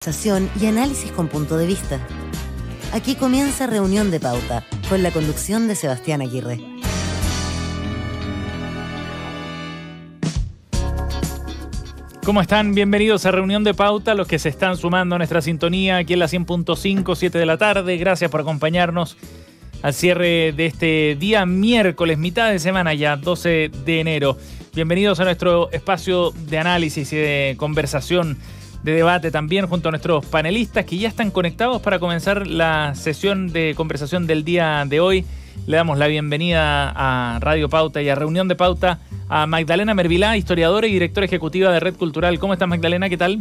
Conversación y análisis con punto de vista. Aquí comienza Reunión de Pauta, con la conducción de Sebastián Aguirre. ¿Cómo están? Bienvenidos a Reunión de Pauta, los que se están sumando a nuestra sintonía aquí en la 100.5, 7 de la tarde. Gracias por acompañarnos al cierre de este día miércoles, mitad de semana ya, 12 de enero. Bienvenidos a nuestro espacio de análisis y de conversación, de debate también junto a nuestros panelistas que ya están conectados para comenzar la sesión de conversación del día de hoy. Le damos la bienvenida a Radio Pauta y a Reunión de Pauta a Magdalena Mervilá, historiadora y directora ejecutiva de Red Cultural. ¿Cómo estás, Magdalena? ¿Qué tal?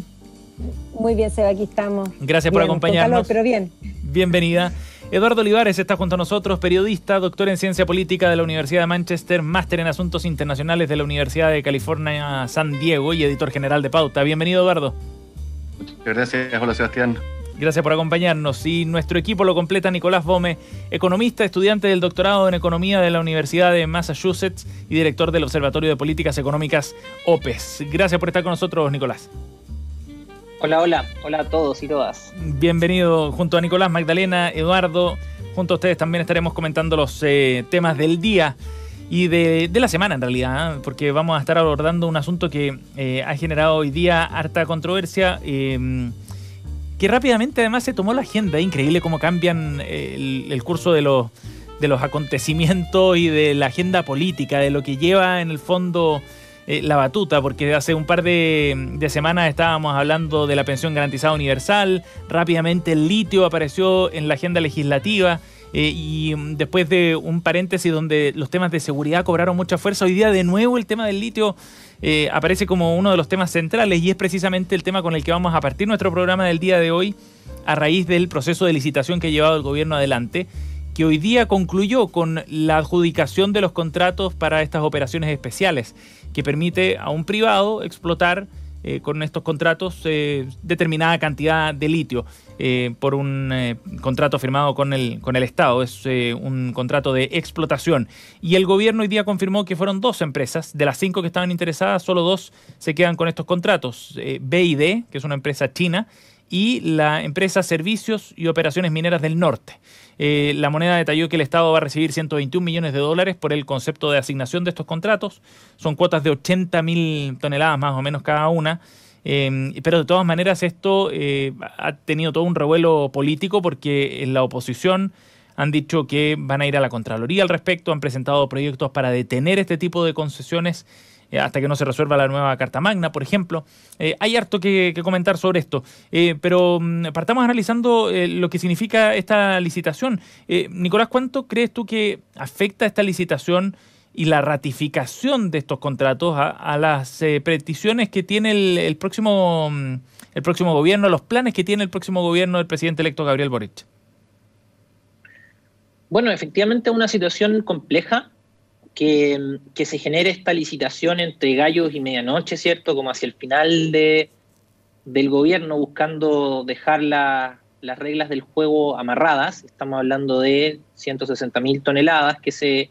Muy bien, Seba, aquí estamos. Gracias por acompañarnos. Con calor, pero bien. Bienvenida. Eduardo Olivares está junto a nosotros, periodista, doctor en Ciencia Política de la Universidad de Manchester, máster en Asuntos Internacionales de la Universidad de California, San Diego y editor general de Pauta. Bienvenido, Eduardo. Muchas gracias. Hola, Sebastián. Gracias por acompañarnos. Y nuestro equipo lo completa Nicolás Bome, economista, estudiante del doctorado en Economía de la Universidad de Massachusetts y director del Observatorio de Políticas Económicas OPES. Gracias por estar con nosotros, Nicolás. Hola, hola. Hola a todos y todas. Bienvenido junto a Nicolás, Magdalena, Eduardo. Junto a ustedes también estaremos comentando los temas del día y de la semana en realidad, porque vamos a estar abordando un asunto que ha generado hoy día harta controversia, que rápidamente además se tomó la agenda. Es increíble cómo cambian el curso de los acontecimientos y de la agenda política, de lo que lleva en el fondo la batuta, porque hace un par de semanas estábamos hablando de la pensión garantizada universal, rápidamente el litio apareció en la agenda legislativa, y después de un paréntesis donde los temas de seguridad cobraron mucha fuerza, hoy día de nuevo el tema del litio aparece como uno de los temas centrales, y es precisamente el tema con el que vamos a partir nuestro programa del día de hoy, a raíz del proceso de licitación que ha llevado el gobierno adelante, que hoy día concluyó con la adjudicación de los contratos para estas operaciones especiales, que permite a un privado explotar con estos contratos determinada cantidad de litio por un contrato firmado con el Estado. Es un contrato de explotación. Y el gobierno hoy día confirmó que fueron 2 empresas. De las 5 que estaban interesadas, solo 2 se quedan con estos contratos. BID, que es una empresa china, y la empresa Servicios y Operaciones Mineras del Norte. La moneda detalló que el Estado va a recibir $121 millones por el concepto de asignación de estos contratos. Son cuotas de 80.000 toneladas más o menos cada una. Pero de todas maneras esto ha tenido todo un revuelo político, porque en la oposición han dicho que van a ir a la Contraloría al respecto, han presentado proyectos para detener este tipo de concesiones hasta que no se resuelva la nueva Carta Magna, por ejemplo. Hay harto que comentar sobre esto, pero partamos analizando lo que significa esta licitación. Nicolás, ¿cuánto crees tú que afecta esta licitación y la ratificación de estos contratos a las peticiones que tiene el próximo gobierno, los planes que tiene el próximo gobierno del presidente electo Gabriel Boric? Bueno, efectivamente es una situación compleja que se genere esta licitación entre gallos y medianoche, ¿cierto? Como hacia el final del gobierno, buscando dejar las reglas del juego amarradas. Estamos hablando de 160.000 toneladas que se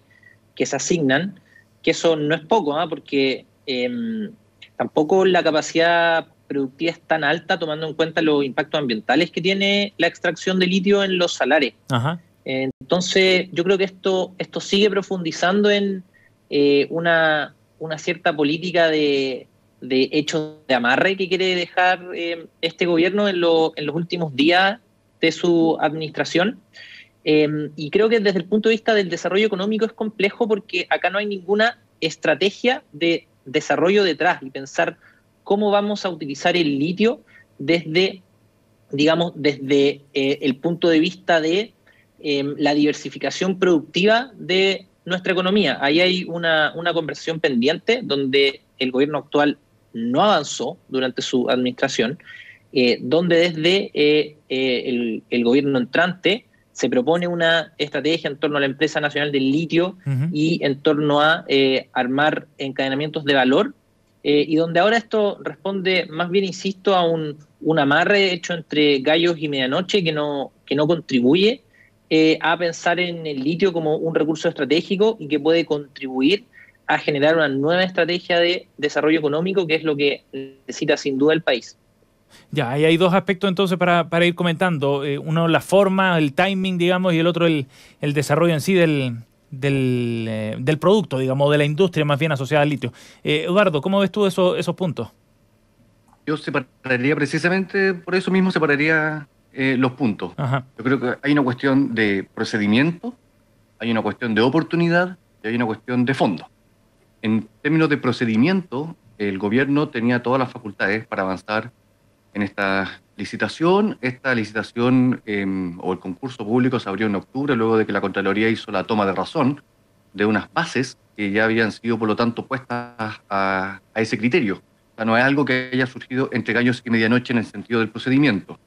asignan, que eso no es poco, porque tampoco la capacidad productiva es tan alta, tomando en cuenta los impactos ambientales que tiene la extracción de litio en los salares. Ajá. Entonces, yo creo que esto sigue profundizando en una cierta política de hechos de amarre que quiere dejar este gobierno en los últimos días de su administración. Y creo que desde el punto de vista del desarrollo económico es complejo, porque acá no hay ninguna estrategia de desarrollo detrás, y pensar cómo vamos a utilizar el litio desde el punto de vista de la diversificación productiva de nuestra economía. Ahí hay una conversación pendiente donde el gobierno actual no avanzó durante su administración, donde desde el gobierno entrante se propone una estrategia en torno a la Empresa Nacional del Litio y en torno a armar encadenamientos de valor, y donde ahora esto responde más bien, insisto, a un amarre hecho entre gallos y medianoche que no contribuye a pensar en el litio como un recurso estratégico y que puede contribuir a generar una nueva estrategia de desarrollo económico, que es lo que necesita sin duda el país. Ya, ahí hay dos aspectos entonces para ir comentando. Uno, la forma, el timing, digamos, y el otro, el desarrollo en sí del producto, digamos, de la industria más bien asociada al litio. Eduardo, ¿cómo ves tú esos puntos? Yo separaría precisamente, por eso mismo separaría los puntos. Ajá. Yo creo que hay una cuestión de procedimiento, hay una cuestión de oportunidad y hay una cuestión de fondo. En términos de procedimiento, el gobierno tenía todas las facultades para avanzar en esta licitación. Esta licitación o el concurso público se abrió en octubre, luego de que la Contraloría hizo la toma de razón de unas bases que ya habían sido, por lo tanto, puestas a ese criterio. O sea, no es algo que haya surgido entre gallos y medianoche en el sentido del procedimiento.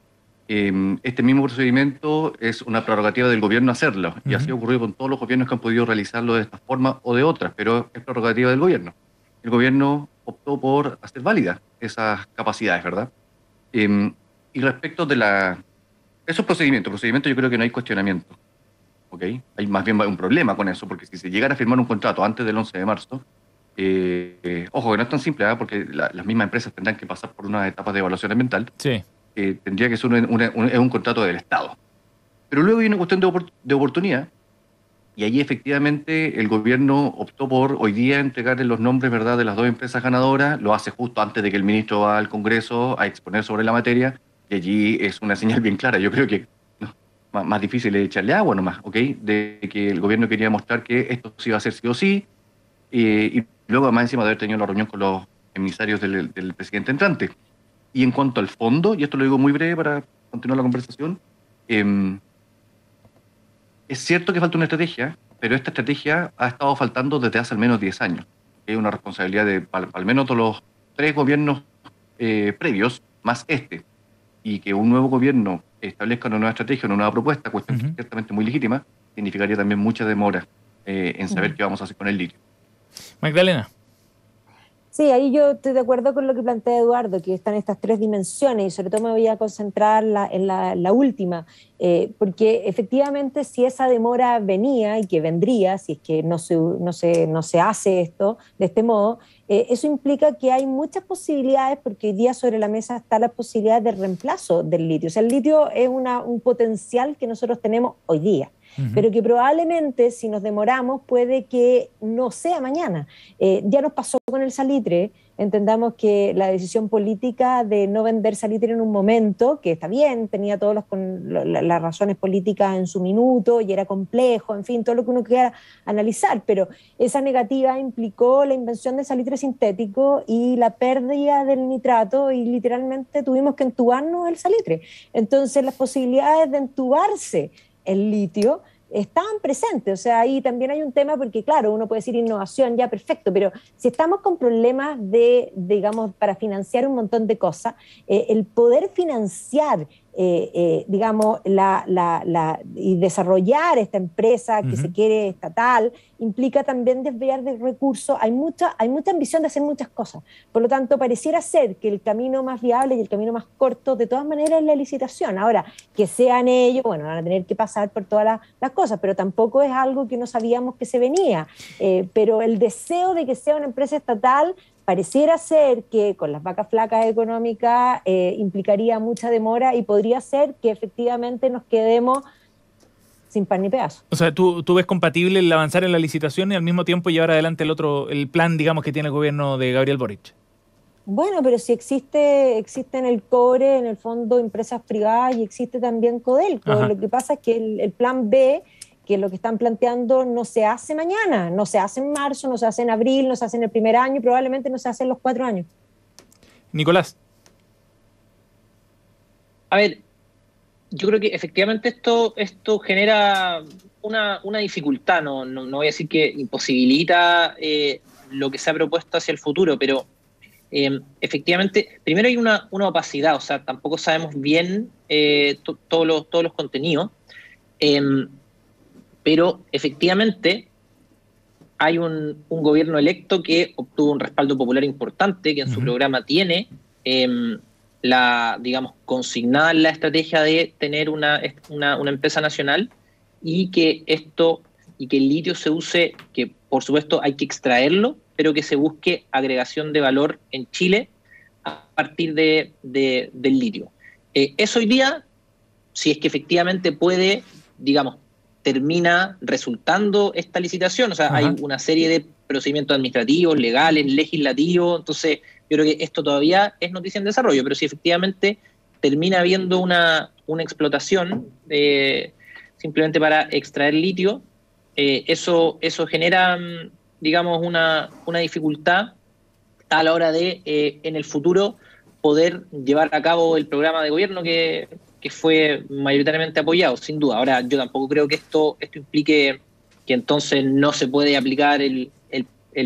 Este mismo procedimiento es una prerrogativa del gobierno hacerlo, y así ha ocurrido con todos los gobiernos que han podido realizarlo de esta forma o de otras, pero es prerrogativa del gobierno. El gobierno optó por hacer válidas esas capacidades, ¿verdad? Y respecto de esos procedimientos yo creo que no hay cuestionamiento, ¿ok? Hay más bien un problema con eso, porque si se llegara a firmar un contrato antes del 11 de marzo, ojo, que no es tan simple, ¿eh? Porque las mismas empresas tendrán que pasar por unas etapas de evaluación ambiental. Sí. Tendría que ser un contrato del Estado. Pero luego hay una cuestión de oportunidad, y allí efectivamente el gobierno optó por hoy día entregarle los nombres, ¿verdad?, de las dos empresas ganadoras. Lo hace justo antes de que el ministro va al Congreso a exponer sobre la materia, y allí es una señal bien clara. Yo creo que más difícil es echarle agua nomás, ¿ok? De que el gobierno quería mostrar que esto se iba a hacer sí o sí, y luego además encima de haber tenido la reunión con los emisarios del presidente entrante. Y en cuanto al fondo, y esto lo digo muy breve para continuar la conversación, es cierto que falta una estrategia, pero esta estrategia ha estado faltando desde hace al menos 10 años. Es una responsabilidad de al menos todos los 3 gobiernos previos, más este. Y que un nuevo gobierno establezca una nueva estrategia, una nueva propuesta, cuestión ciertamente muy legítima, significaría también mucha demora en saber qué vamos a hacer con el litio. Magdalena. Sí, ahí yo estoy de acuerdo con lo que plantea Eduardo, que están estas 3 dimensiones, y sobre todo me voy a concentrar en la última, porque efectivamente si esa demora venía y que vendría, si es que no se hace esto de este modo, eso implica que hay muchas posibilidades, porque hoy día sobre la mesa está la posibilidad de reemplazo del litio. O sea, el litio es un potencial que nosotros tenemos hoy día, pero que probablemente si nos demoramos puede que no sea mañana. Ya nos pasó con el salitre. Entendamos que la decisión política de no vender salitre en un momento, que está bien, tenía todas las razones políticas en su minuto y era complejo, en fin, todo lo que uno quiera analizar, pero esa negativa implicó la invención del salitre sintético y la pérdida del nitrato, y literalmente tuvimos que entubarnos el salitre. Entonces las posibilidades de entubarse el litio estaban presentes. O sea, ahí también hay un tema, porque claro, uno puede decir innovación, ya perfecto, pero si estamos con problemas digamos, para financiar un montón de cosas, el poder financiar digamos, y desarrollar esta empresa que se quiere estatal, implica también desviar de recursos. Hay mucha ambición de hacer muchas cosas. Por lo tanto, pareciera ser que el camino más viable y el camino más corto, de todas maneras, es la licitación. Ahora, que sean ellos, bueno, van a tener que pasar por todas las cosas, pero tampoco es algo que no sabíamos que se venía. Pero el deseo de que sea una empresa estatal pareciera ser que con las vacas flacas económicas implicaría mucha demora, y podría ser que efectivamente nos quedemos sin pan ni pedazo. O sea, ¿tú ves compatible el avanzar en la licitación y al mismo tiempo llevar adelante el plan, digamos, que tiene el gobierno de Gabriel Boric? Bueno, pero si existe en el cobre, en el fondo, empresas privadas, y existe también Codelco. Lo que pasa es que el plan B, que lo que están planteando, no se hace mañana, no se hace en marzo, no se hace en abril, no se hace en el primer año, probablemente no se hace en los 4 años. Nicolás. A ver, yo creo que efectivamente esto genera una dificultad, no voy a decir que imposibilita lo que se ha propuesto hacia el futuro, pero efectivamente, primero hay una opacidad, o sea, tampoco sabemos bien todos los contenidos, pero efectivamente hay un gobierno electo que obtuvo un respaldo popular importante, que en su programa tiene digamos, consignada la estrategia de tener una empresa nacional, y que el litio se use, que por supuesto hay que extraerlo, pero que se busque agregación de valor en Chile a partir del litio. Eso hoy día, si es que efectivamente puede, digamos, termina resultando esta licitación, o sea, hay una serie de procedimientos administrativos, legales, legislativos, entonces yo creo que esto todavía es noticia en desarrollo, pero si efectivamente termina habiendo una explotación simplemente para extraer litio, eso genera, digamos, una dificultad a la hora de, en el futuro, poder llevar a cabo el programa de gobierno que fue mayoritariamente apoyado, sin duda. Ahora, yo tampoco creo que esto implique que entonces no se puede aplicar el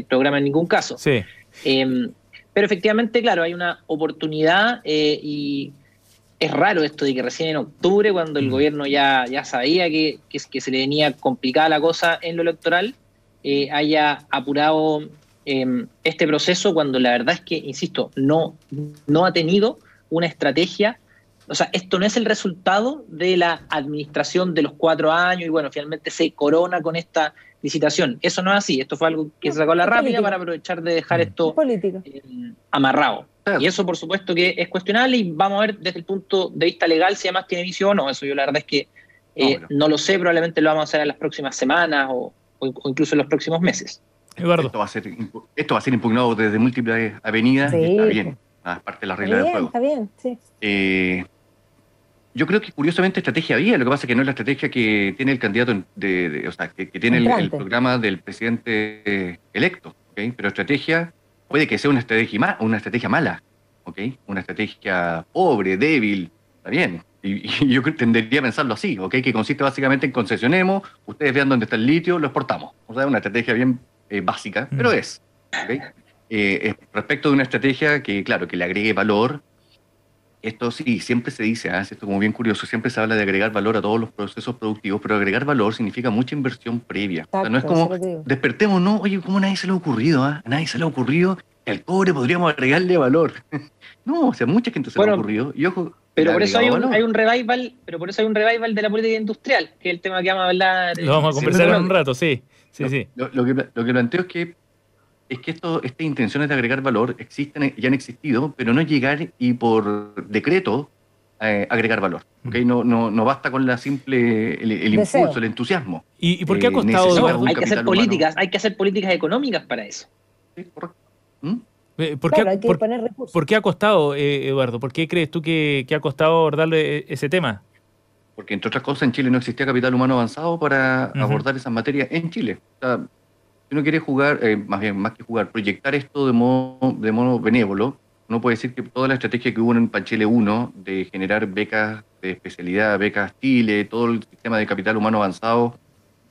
programa en ningún caso. Sí. Pero efectivamente, claro, hay una oportunidad y es raro esto de que recién en octubre, cuando el gobierno ya sabía que se le venía complicada la cosa en lo electoral, haya apurado este proceso cuando la verdad es que, insisto, no ha tenido una estrategia. O sea, esto no es el resultado de la administración de los 4 años y bueno, finalmente se corona con esta licitación. Eso no es así, esto fue algo que se sacó a la rápida para aprovechar de dejar esto amarrado. Claro. Y eso por supuesto que es cuestionable y vamos a ver desde el punto de vista legal si además tiene vicio o no. Eso yo la verdad es que no lo sé, probablemente lo vamos a hacer en las próximas semanas o incluso en los próximos meses. Eduardo. Esto va a ser impugnado desde múltiples avenidas y está bien, es parte de la regla del juego. Está bien, sí. Yo creo que curiosamente estrategia había, lo que pasa es que no es la estrategia que tiene el candidato, o sea, que tiene el programa del presidente electo, ¿okay? Pero estrategia puede que sea una estrategia mala, ¿okay? Una estrategia pobre, débil, está bien. Y yo tendería a pensarlo así, ¿okay? Que consiste básicamente en concesionemos, ustedes vean dónde está el litio, lo exportamos. O sea, una estrategia bien básica, pero es. ¿Okay? Respecto de una estrategia que, claro, que le agregue valor. Esto sí, siempre se dice, esto como bien curioso, siempre se habla de agregar valor a todos los procesos productivos, pero agregar valor significa mucha inversión previa. Exacto, o sea, no es como, despertemos, no, oye, ¿cómo a nadie se le ha ocurrido? A nadie se le ha ocurrido que al cobre podríamos agregarle valor. No, o sea, mucha gente se le ha ocurrido. Y ojo, pero por eso hay un revival, de la política industrial, que es el tema que vamos a hablar. Lo vamos a conversar en un rato, sí. Lo que planteo es que estas intenciones de agregar valor existen y han existido, pero no llegar y por decreto agregar valor. ¿Okay? No basta con la simple el impulso, el entusiasmo. ¿Y por qué ha costado? Hay que hacer políticas económicas para eso. Sí, correcto. ¿Por qué ha costado, Eduardo? ¿Por qué crees tú que ha costado abordarle ese tema? Porque, entre otras cosas, en Chile no existía capital humano avanzado para abordar esas materias en Chile. O sea, si uno quiere jugar, más que jugar, proyectar esto de modo benévolo, uno puede decir que toda la estrategia que hubo en Chile 1 de generar becas de especialidad, becas Chile, todo el sistema de capital humano avanzado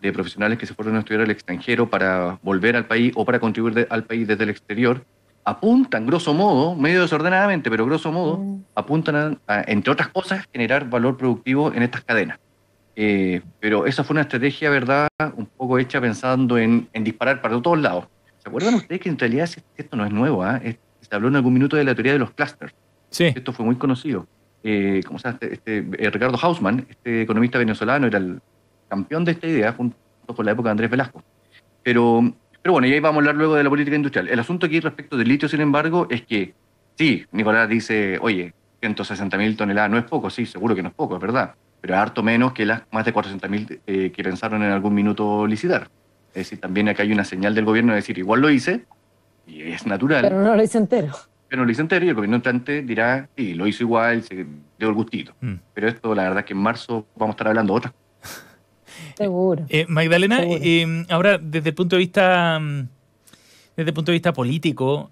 de profesionales que se fueron a estudiar al extranjero para volver al país o para contribuir al país desde el exterior, apuntan, grosso modo, medio desordenadamente, pero grosso modo, apuntan a, entre otras cosas, generar valor productivo en estas cadenas. Pero esa fue una estrategia, ¿verdad?, un poco hecha pensando en disparar para todos lados. ¿Se acuerdan ustedes que en realidad esto no es nuevo? Se habló en algún minuto de la teoría de los clústeres. Sí. Esto fue muy conocido. ¿Cómo se llama? Ricardo Hausmann, este economista venezolano, era el campeón de esta idea junto con la época de Andrés Velasco. Pero bueno, y ahí vamos a hablar luego de la política industrial. El asunto aquí respecto del litio, sin embargo, es que sí, Nicolás dice, oye, 160.000 toneladas no es poco, sí, seguro que no es poco, es verdad, pero es harto menos que las más de 400.000 que pensaron en algún minuto licitar. Es decir, también acá hay una señal del gobierno de decir, igual lo hice, y es natural. Pero no lo hice entero. Pero no lo hice entero y el gobierno entrante dirá, sí, lo hizo igual, se dio el gustito. Pero esto, la verdad es que en marzo vamos a estar hablando de otras. Seguro. Magdalena, seguro. Ahora desde el punto de vista político,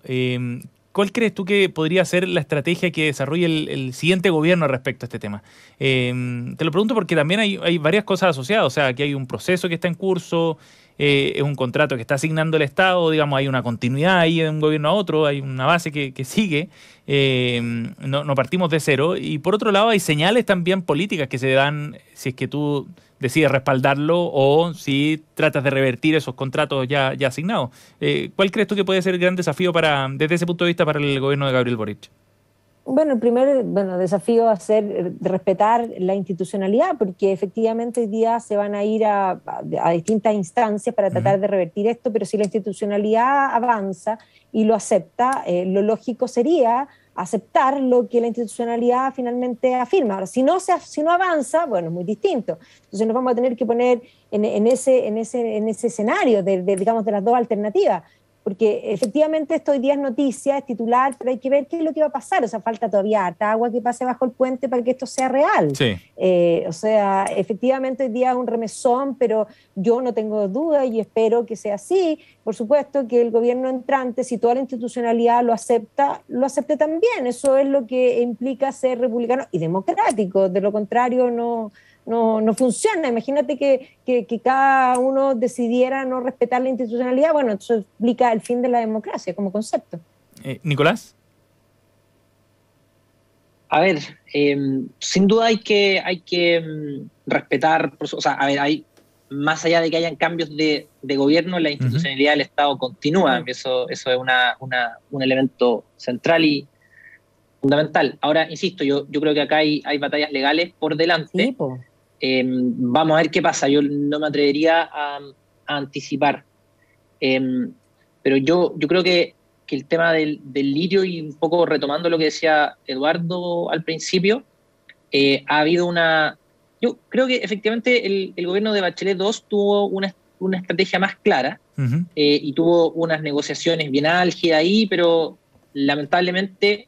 ¿cuál crees tú que podría ser la estrategia que desarrolle el siguiente gobierno respecto a este tema? Te lo pregunto porque también hay varias cosas asociadas, o sea, que hay un proceso que está en curso, es un contrato que está asignando el Estado, digamos, hay una continuidad ahí de un gobierno a otro, hay una base que sigue, no partimos de cero, y por otro lado hay señales también políticas que se dan si es que tú decides respaldarlo o si tratas de revertir esos contratos ya asignados. ¿Cuál crees tú que puede ser el gran desafío desde ese punto de vista para el gobierno de Gabriel Boric? Bueno, el primer desafío va a ser respetar la institucionalidad, porque efectivamente hoy día se van a ir a distintas instancias para tratar de revertir esto, pero si la institucionalidad avanza y lo acepta, lo lógico sería aceptar lo que la institucionalidad finalmente afirma. Ahora, si no avanza, bueno, es muy distinto. Entonces nos vamos a tener que poner en ese escenario digamos, de las dos alternativas, porque efectivamente esto hoy día es noticia, es titular, pero hay que ver qué es lo que va a pasar. O sea, falta todavía harta agua que pase bajo el puente para que esto sea real. Sí. O sea, efectivamente hoy día es un remesón, pero yo no tengo duda y espero que sea así. Por supuesto que el gobierno entrante, si toda la institucionalidad lo acepte también. Eso es lo que implica ser republicano y democrático. De lo contrario, no funciona. Imagínate que cada uno decidiera no respetar la institucionalidad. Bueno, eso explica el fin de la democracia como concepto. Nicolás. A ver, sin duda hay que respetar, o sea, a ver, más allá de que hayan cambios de gobierno, la institucionalidad del Estado continúa. Eso es un elemento central y fundamental. Ahora, insisto, yo creo que acá hay batallas legales por delante. Sí, po. Vamos a ver qué pasa. Yo no me atrevería a anticipar. Pero yo creo que el tema del litio, y un poco retomando lo que decía Eduardo al principio, ha habido yo creo que efectivamente el gobierno de Bachelet II tuvo una estrategia más clara y tuvo unas negociaciones bien álgidas ahí, pero lamentablemente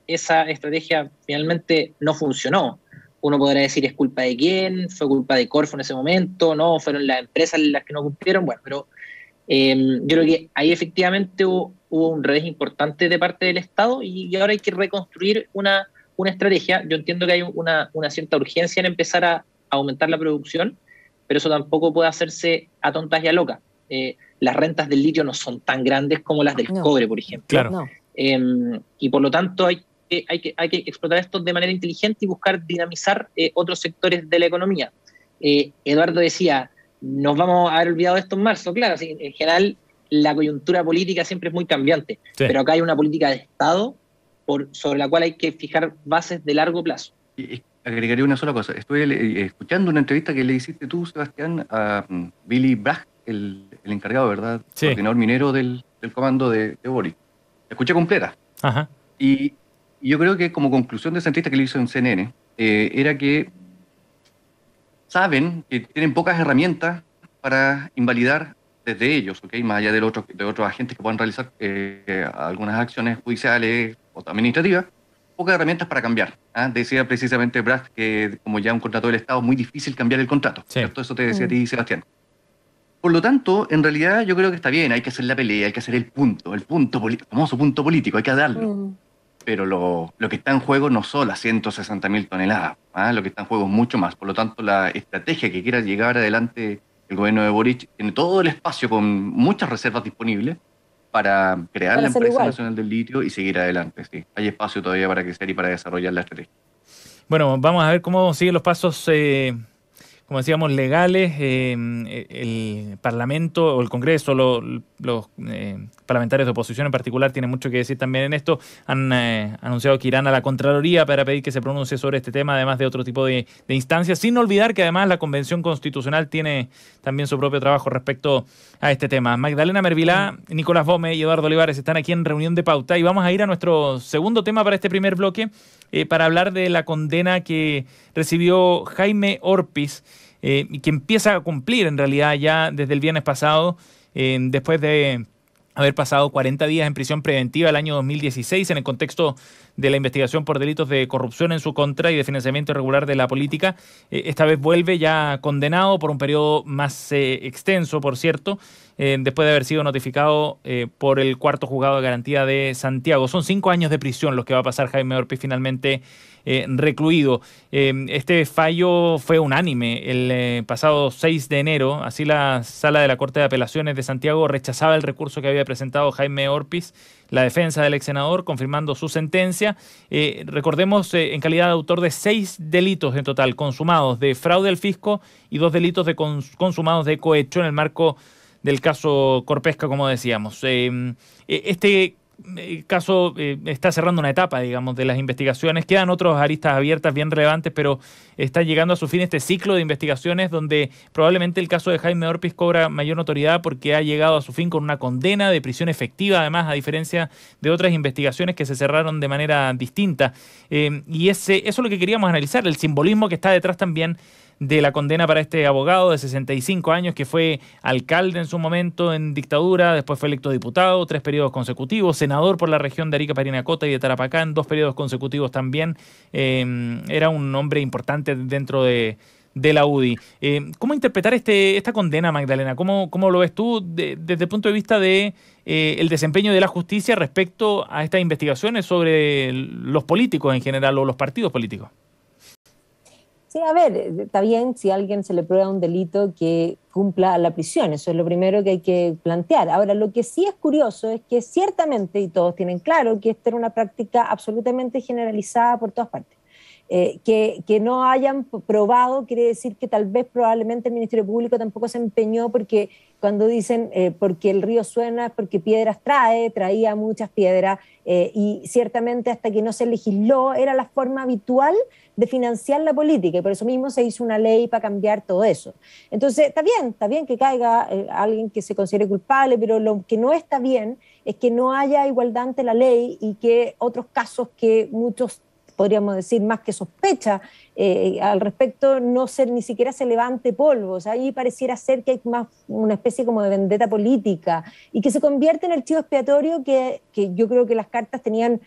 esa estrategia finalmente no funcionó. Uno podrá decir es culpa de quién, fue culpa de Corfo en ese momento, no, fueron las empresas las que no cumplieron, bueno, pero yo creo que ahí efectivamente hubo un revés importante de parte del Estado y ahora hay que reconstruir una estrategia. Yo entiendo que hay una cierta urgencia en empezar a aumentar la producción, pero eso tampoco puede hacerse a tontas y a locas. Las rentas del litio no son tan grandes como las del cobre, por ejemplo. Claro. No. Y por lo tanto hay que explotar esto de manera inteligente y buscar dinamizar otros sectores de la economía. Eduardo decía, nos vamos a haber olvidado de esto en marzo. Claro, sí, en general la coyuntura política siempre es muy cambiante, sí, pero acá hay una política de Estado sobre la cual hay que fijar bases de largo plazo. Y agregaría una sola cosa. Estuve escuchando una entrevista que le hiciste tú, Sebastián, a Billy Bragg, el encargado, ¿verdad? Sí. Coordinador minero del comando de Boric. La escuché completa. Ajá. Y yo creo que como conclusión de esa entrevista que le hizo en CNN, era que saben que tienen pocas herramientas para invalidar desde ellos, ¿okay? Más allá de otros agentes que puedan realizar algunas acciones judiciales o administrativas, pocas herramientas para cambiar. Decía precisamente Bragg que como ya un contrato del Estado es muy difícil cambiar el contrato. Sí. ¿Cierto? Eso te decía a ti, Sebastián. Por lo tanto, en realidad yo creo que está bien, hay que hacer la pelea, hay que hacer el famoso punto político, hay que darlo. Pero lo que está en juego no son las 160.000 toneladas, lo que está en juego es mucho más. Por lo tanto, la estrategia que quiera llegar adelante el gobierno de Boric tiene todo el espacio con muchas reservas disponibles para crear la empresa nacional del litio y seguir adelante. Sí. Hay espacio todavía para crecer y para desarrollar la estrategia. Bueno, vamos a ver cómo siguen los pasos, como decíamos, legales. El Parlamento o el Congreso, los parlamentarios de oposición en particular, tienen mucho que decir también en esto. Han anunciado que irán a la Contraloría para pedir que se pronuncie sobre este tema, además de otro tipo de instancias, sin olvidar que además la Convención Constitucional tiene también su propio trabajo respecto a este tema. Magdalena Mervilá, Nicolás Bome y Eduardo Olivares están aquí en Reunión de Pauta y vamos a ir a nuestro segundo tema para este primer bloque, para hablar de la condena que recibió Jaime Orpiz, y que empieza a cumplir en realidad ya desde el viernes pasado, después de haber pasado 40 días en prisión preventiva el año 2016 en el contexto de la investigación por delitos de corrupción en su contra y de financiamiento irregular de la política. Esta vez vuelve ya condenado por un periodo más extenso, por cierto, después de haber sido notificado por el cuarto juzgado de garantía de Santiago. Son 5 años de prisión los que va a pasar Jaime Orpiz finalmente recluido. Este fallo fue unánime el pasado 6 de enero. Así la Sala de la Corte de Apelaciones de Santiago rechazaba el recurso que había presentado Jaime Orpiz, la defensa del ex senador, confirmando su sentencia. Recordemos, en calidad de autor de 6 delitos en total consumados de fraude al fisco y 2 delitos de consumados de cohecho en el marco del caso Corpesca, como decíamos. Este el caso está cerrando una etapa, digamos, de las investigaciones. Quedan otras aristas abiertas bien relevantes, pero está llegando a su fin este ciclo de investigaciones donde probablemente el caso de Jaime Orpiz cobra mayor notoriedad porque ha llegado a su fin con una condena de prisión efectiva, además, a diferencia de otras investigaciones que se cerraron de manera distinta. Y eso es lo que queríamos analizar, el simbolismo que está detrás también de la condena para este abogado de 65 años que fue alcalde en su momento en dictadura, después fue electo diputado, 3 periodos consecutivos, senador por la región de Arica, Parinacota y de Tarapacá en 2 periodos consecutivos también. Era un hombre importante dentro de la UDI. ¿Cómo interpretar esta condena, Magdalena? ¿Cómo lo ves tú desde el punto de vista de el desempeño de la justicia respecto a estas investigaciones sobre los políticos en general o los partidos políticos? Sí, a ver, está bien si a alguien se le prueba un delito que cumpla la prisión, eso es lo primero que hay que plantear. Ahora, lo que sí es curioso es que ciertamente, y todos tienen claro, que esta era una práctica absolutamente generalizada por todas partes. Que no hayan probado quiere decir que tal vez probablemente el Ministerio Público tampoco se empeñó, porque cuando dicen porque el río suena es porque piedras traía muchas piedras, y ciertamente hasta que no se legisló era la forma habitual de financiar la política, y por eso mismo se hizo una ley para cambiar todo eso. Entonces está bien que caiga alguien que se considere culpable, pero lo que no está bien es que no haya igualdad ante la ley y que otros casos que muchos podríamos decir más que sospecha al respecto, ni siquiera se levante polvo. O sea, ahí pareciera ser que hay más una especie como de vendetta política y que se convierte en el chivo expiatorio que yo creo que las cartas tenían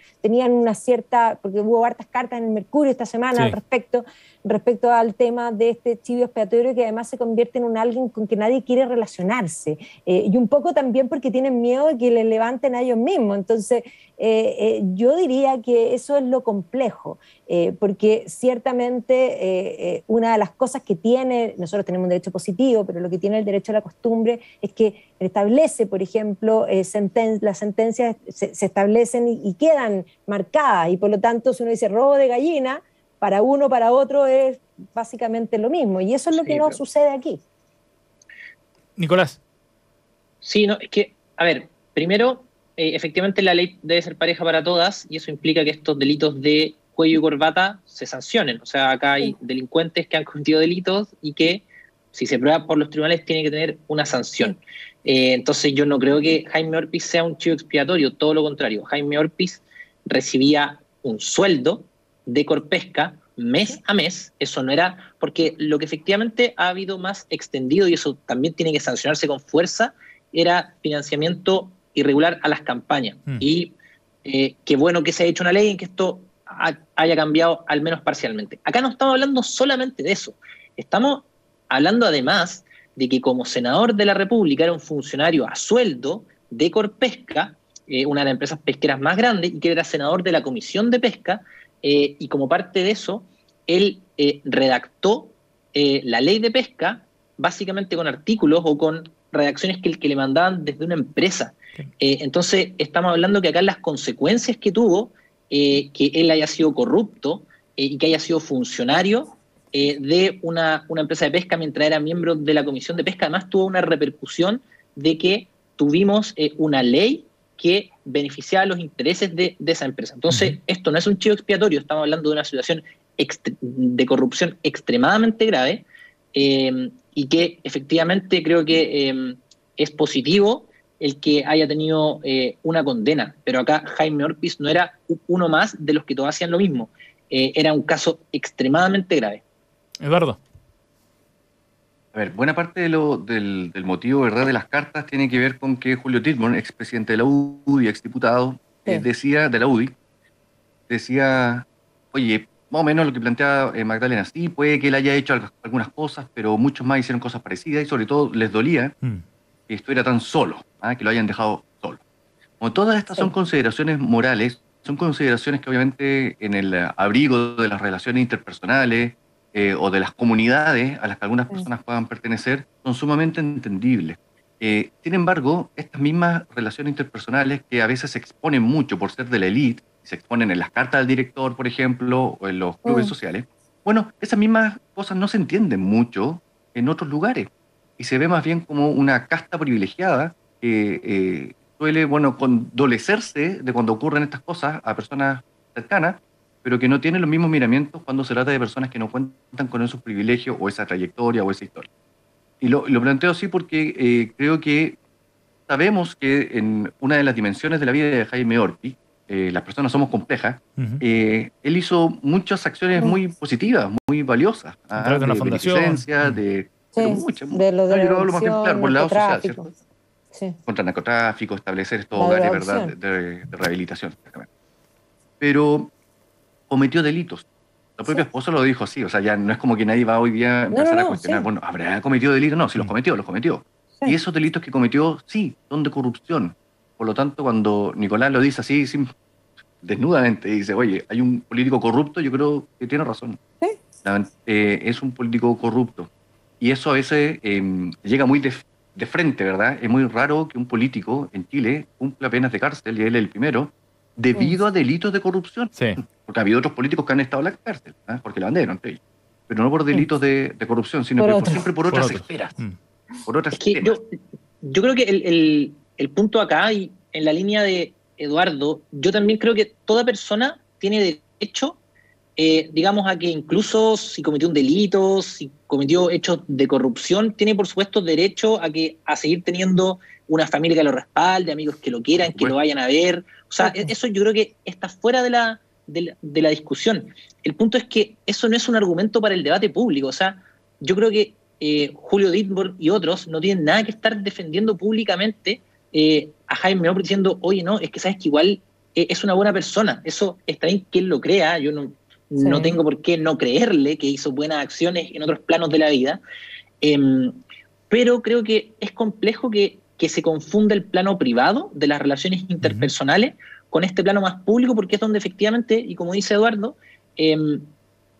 una cierta, porque hubo hartas cartas en el Mercurio esta semana, sí, respecto al tema de este chivo expiatorio, que además se convierte en alguien con que nadie quiere relacionarse, y un poco también porque tienen miedo de que le levanten a ellos mismos. Entonces yo diría que eso es lo complejo, porque ciertamente una de las cosas que tiene, nosotros tenemos un derecho positivo, pero lo que tiene el derecho a la costumbre es que establece, por ejemplo, las sentencias se establecen y quedan marcadas, y por lo tanto si uno dice robo de gallina, para uno, para otro es básicamente lo mismo, y eso es lo que no sucede aquí. Nicolás. Sí, no, es que, a ver, primero, efectivamente la ley debe ser pareja para todas, y eso implica que estos delitos de cuello y corbata se sancionen. O sea, acá hay delincuentes que han cometido delitos y que, si se prueba por los tribunales, tiene que tener una sanción. Entonces yo no creo que Jaime Orpiz sea un chivo expiatorio, todo lo contrario. Jaime Orpiz recibía un sueldo de Corpesca mes a mes. Eso no era, porque lo que efectivamente ha habido más extendido, y eso también tiene que sancionarse con fuerza, era financiamiento irregular a las campañas. Y qué bueno que se ha hecho una ley en que esto haya cambiado al menos parcialmente. Acá no estamos hablando solamente de eso, estamos hablando además de que como senador de la República era un funcionario a sueldo de Corpesca, una de las empresas pesqueras más grandes, y que era senador de la Comisión de Pesca, y como parte de eso, él redactó la ley de pesca, básicamente con artículos o con redacciones que le mandaban desde una empresa. Entonces estamos hablando que acá las consecuencias que tuvo, que él haya sido corrupto y que haya sido funcionario de una empresa de pesca mientras era miembro de la Comisión de Pesca, además tuvo una repercusión de que tuvimos una ley que beneficiaba los intereses de esa empresa. Entonces, esto no es un chivo expiatorio, estamos hablando de una situación de corrupción extremadamente grave, y que efectivamente creo que es positivo el que haya tenido una condena, pero acá Jaime Orpiz no era uno más de los que todos hacían lo mismo, era un caso extremadamente grave. Eduardo. A ver, buena parte del motivo, ¿verdad?, de las cartas tiene que ver con que Julio Tilman, expresidente de la UDI, exdiputado, decía, de la UDI, decía, oye, más o menos lo que plantea Magdalena, sí, puede que él haya hecho algunas cosas, pero muchos más hicieron cosas parecidas y sobre todo les dolía que esto era tan solo, que lo hayan dejado solo. Como todas estas son consideraciones morales, son consideraciones que obviamente en el abrigo de las relaciones interpersonales o de las comunidades a las que algunas personas puedan pertenecer, son sumamente entendibles. Sin embargo, estas mismas relaciones interpersonales que a veces se exponen mucho por ser de la élite, se exponen en las cartas del director, por ejemplo, o en los clubes sociales, bueno, esas mismas cosas no se entienden mucho en otros lugares y se ve más bien como una casta privilegiada que suele, condolecerse de cuando ocurren estas cosas a personas cercanas, pero que no tiene los mismos miramientos cuando se trata de personas que no cuentan con esos privilegios o esa trayectoria o esa historia. Y lo planteo así porque creo que sabemos que en una de las dimensiones de la vida de Jaime Orpi, las personas somos complejas, él hizo muchas acciones muy positivas, muy valiosas. A través de una fundación. De lo de la adopción, por el lado social, narcotráfico. ¿cierto? Sí. Contra el narcotráfico, establecer estos La hogares, adopción. ¿verdad?, de rehabilitación. Exactamente. Pero cometió delitos. La propia esposa lo dijo así, o sea, ya no es como que nadie va hoy día a empezar a cuestionar, sí. bueno, ¿habrá cometido delitos? No, si los cometió, los cometió. Sí. Y esos delitos que cometió, sí, son de corrupción. Por lo tanto, cuando Nicolás lo dice así, desnudamente, dice, oye, hay un político corrupto, yo creo que tiene razón. Sí. Es un político corrupto. Y eso a veces llega muy de frente, ¿verdad? Es muy raro que un político en Chile cumpla penas de cárcel, y él es el primero, debido a delitos de corrupción. Sí. Porque ha habido otros políticos que han estado en la cárcel, porque la bandera entre ellos. Pero no por delitos de corrupción, sino siempre por otras esferas. Por otras esferas. Yo creo que el punto acá, y en la línea de Eduardo, yo también creo que toda persona tiene derecho, digamos, a que incluso si cometió un delito, si cometió hechos de corrupción, tiene por supuesto derecho a seguir teniendo una familia que lo respalde, amigos que lo quieran, que lo vayan a ver. O sea, eso yo creo que está fuera de la discusión. El punto es que eso no es un argumento para el debate público. O sea, yo creo que Julio Ditborg y otros no tienen nada que estar defendiendo públicamente a Jaime Orpi diciendo, oye, no, es que sabes que igual es una buena persona. Eso está bien que él lo crea, yo no tengo por qué no creerle que hizo buenas acciones en otros planos de la vida, pero creo que es complejo que se confunda el plano privado de las relaciones interpersonales con este plano más público, porque es donde efectivamente, y como dice Eduardo,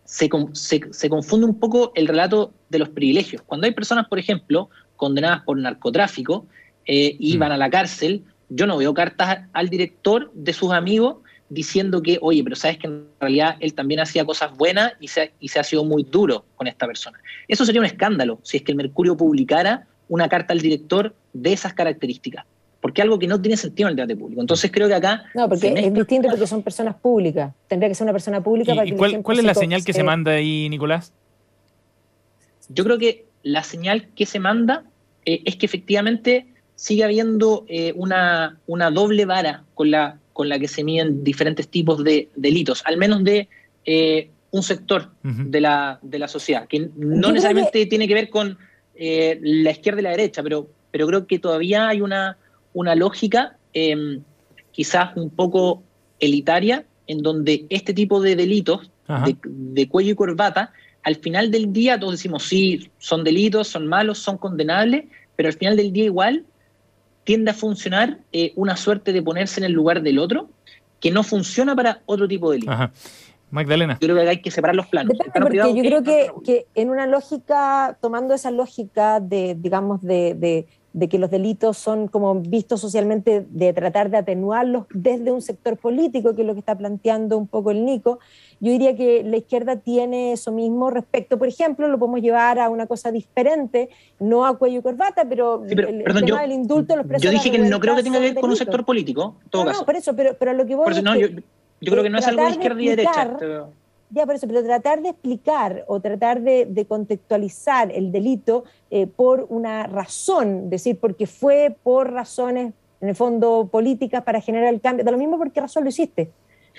se confunde un poco el relato de los privilegios. Cuando hay personas, por ejemplo, condenadas por narcotráfico y van a la cárcel, yo no veo cartas al director de sus amigos diciendo que, oye, pero sabes que en realidad él también hacía cosas buenas y se ha sido muy duro con esta persona. Eso sería un escándalo si es que el Mercurio publicara una carta al director de esas características, porque es algo que no tiene sentido en el debate público. Entonces creo que acá... No, porque es distinto, porque son personas públicas. Tendría que ser una persona pública para que... ¿Cuál es la señal que se manda ahí, Nicolás? Yo creo que la señal que se manda es que efectivamente sigue habiendo una doble vara con la que se miden diferentes tipos de delitos, al menos de un sector de la sociedad, que no necesariamente tiene que ver con la izquierda y la derecha, pero creo que todavía hay una lógica quizás un poco elitaria, en donde este tipo de delitos de cuello y corbata, al final del día todos decimos, sí, son delitos, son malos, son condenables, pero al final del día igual tiende a funcionar una suerte de ponerse en el lugar del otro, que no funciona para otro tipo de delito. Magdalena. Yo creo que hay que separar los planos. Depende, porque yo creo que en una lógica, tomando esa lógica de, digamos, de que los delitos son como vistos socialmente, de tratar de atenuarlos desde un sector político, que es lo que está planteando un poco el Nico, yo diría que la izquierda tiene eso mismo respecto, por ejemplo, lo podemos llevar a una cosa diferente, no a cuello y corbata, pero, el tema del indulto de los presos. Yo dije que no creo que tenga que ver con un sector político, en todo caso. No, por eso, pero a lo que voy es que yo creo que no es algo de izquierda y derecha. Ya, por eso, pero tratar de explicar o tratar de contextualizar el delito por una razón, decir, porque fue por razones, en el fondo, políticas para generar el cambio, da lo mismo por qué razón lo hiciste.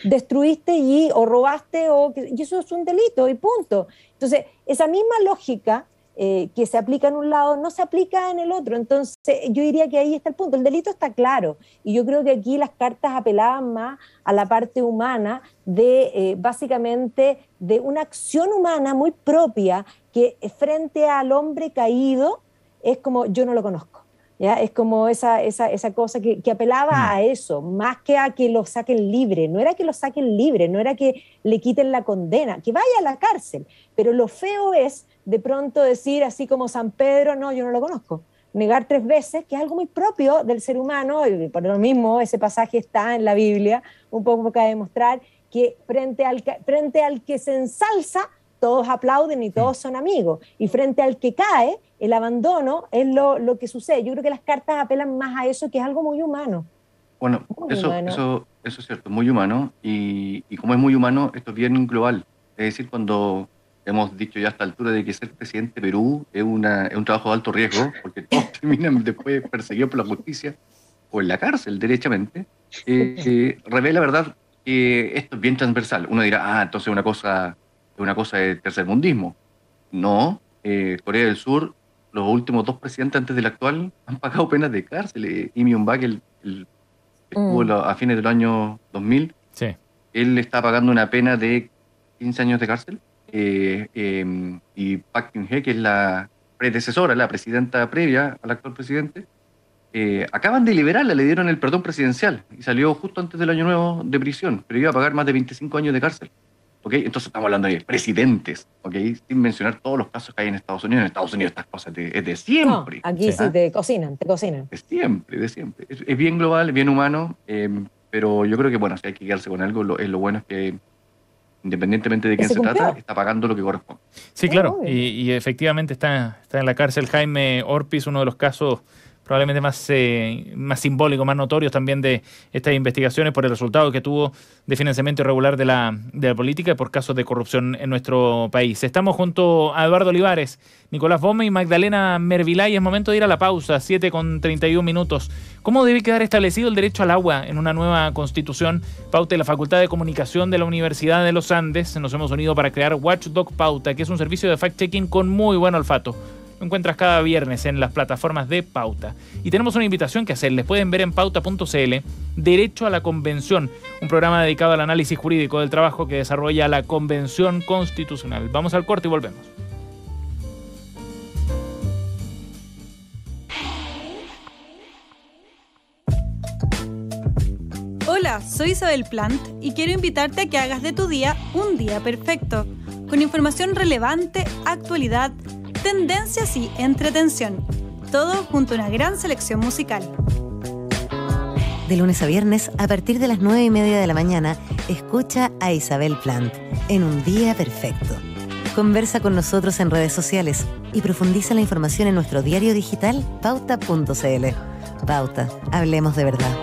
Destruiste o robaste, y eso es un delito, y punto. Entonces, esa misma lógica que se aplica en un lado no se aplica en el otro. Entonces yo diría que ahí está el punto. El delito está claro, y yo creo que aquí las cartas apelaban más a la parte humana de básicamente de una acción humana muy propia que frente al hombre caído es como yo no lo conozco. ¿Ya? Es como esa cosa que apelaba a eso, más que a que lo saquen libre. No era que lo saquen libre, no era que le quiten la condena, que vaya a la cárcel. Pero lo feo es de pronto decir, así como San Pedro, no, yo no lo conozco. Negar 3 veces, que es algo muy propio del ser humano, y por lo mismo ese pasaje está en la Biblia, un poco para demostrar que frente al que se ensalza, todos aplauden y todos son amigos. Y frente al que cae, el abandono es lo que sucede. Yo creo que las cartas apelan más a eso, que es algo muy humano. Bueno, eso es cierto, muy humano. Y como es muy humano, esto es bien global. Es decir, cuando hemos dicho ya a esta altura de que ser presidente de Perú es un trabajo de alto riesgo, porque todos terminan después perseguidos por la justicia o en la cárcel, derechamente, revela, ¿verdad?, que esto es bien transversal. Uno dirá, entonces es una cosa de tercermundismo. No, Corea del Sur, los últimos 2 presidentes antes del actual han pagado penas de cárcel. Lee Myung-bak, el que estuvo a fines del año 2000, sí, él está pagando una pena de 15 años de cárcel. Y Park Geun-hye, que es la predecesora, la presidenta previa al actual presidente, acaban de liberarla, le dieron el perdón presidencial y salió justo antes del año nuevo de prisión, pero iba a pagar más de 25 años de cárcel. ¿Okay? Entonces estamos hablando de presidentes, ¿okay? Sin mencionar todos los casos que hay en Estados Unidos. En Estados Unidos estas cosas es de siempre. No, aquí sí te cocinan. De siempre. Es bien global, bien humano, pero yo creo que, bueno, si hay que quedarse con algo, lo bueno es que, independientemente de quién se trata, está pagando lo que corresponde. Sí, claro, y efectivamente está en la cárcel Jaime Orpiz, uno de los casos probablemente más simbólicos, más notorios también de estas investigaciones por el resultado que tuvo de financiamiento irregular de la política y por casos de corrupción en nuestro país. Estamos junto a Eduardo Olivares, Nicolás Bome y Magdalena Mervilay. Es momento de ir a la pausa, 7:31. ¿Cómo debe quedar establecido el derecho al agua en una nueva constitución? Pauta y la Facultad de Comunicación de la Universidad de los Andes nos hemos unido para crear Watchdog Pauta, que es un servicio de fact-checking con muy buen olfato. Lo encuentras cada viernes en las plataformas de Pauta. Y tenemos una invitación que hacerles. Pueden ver en pauta.cl Derecho a la Convención, un programa dedicado al análisis jurídico del trabajo que desarrolla la Convención Constitucional. Vamos al corte y volvemos. Hola, soy Isabel Plant y quiero invitarte a que hagas de tu día un día perfecto, con información relevante, actualidad, tendencias y entretención. Todo junto a una gran selección musical. De lunes a viernes, a partir de las 9:30 de la mañana, escucha a Isabel Plant en Un Día Perfecto. Conversa con nosotros en redes sociales y profundiza la información en nuestro diario digital pauta.cl. Pauta, hablemos de verdad.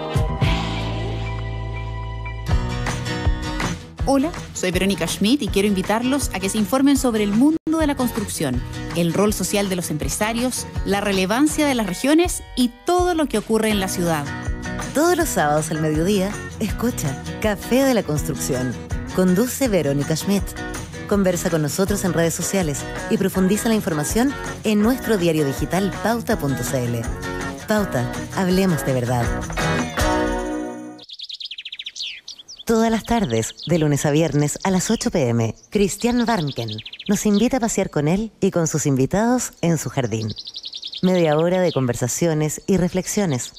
Hola, soy Verónica Schmidt y quiero invitarlos a que se informen sobre el mundo de la construcción, el rol social de los empresarios, la relevancia de las regiones y todo lo que ocurre en la ciudad. Todos los sábados al mediodía, escucha Café de la Construcción. Conduce Verónica Schmidt. Conversa con nosotros en redes sociales y profundiza la información en nuestro diario digital pauta.cl. Pauta, hablemos de verdad. Todas las tardes, de lunes a viernes a las 8 p.m., Christian Warnken nos invita a pasear con él y con sus invitados en su jardín. Media hora de conversaciones y reflexiones.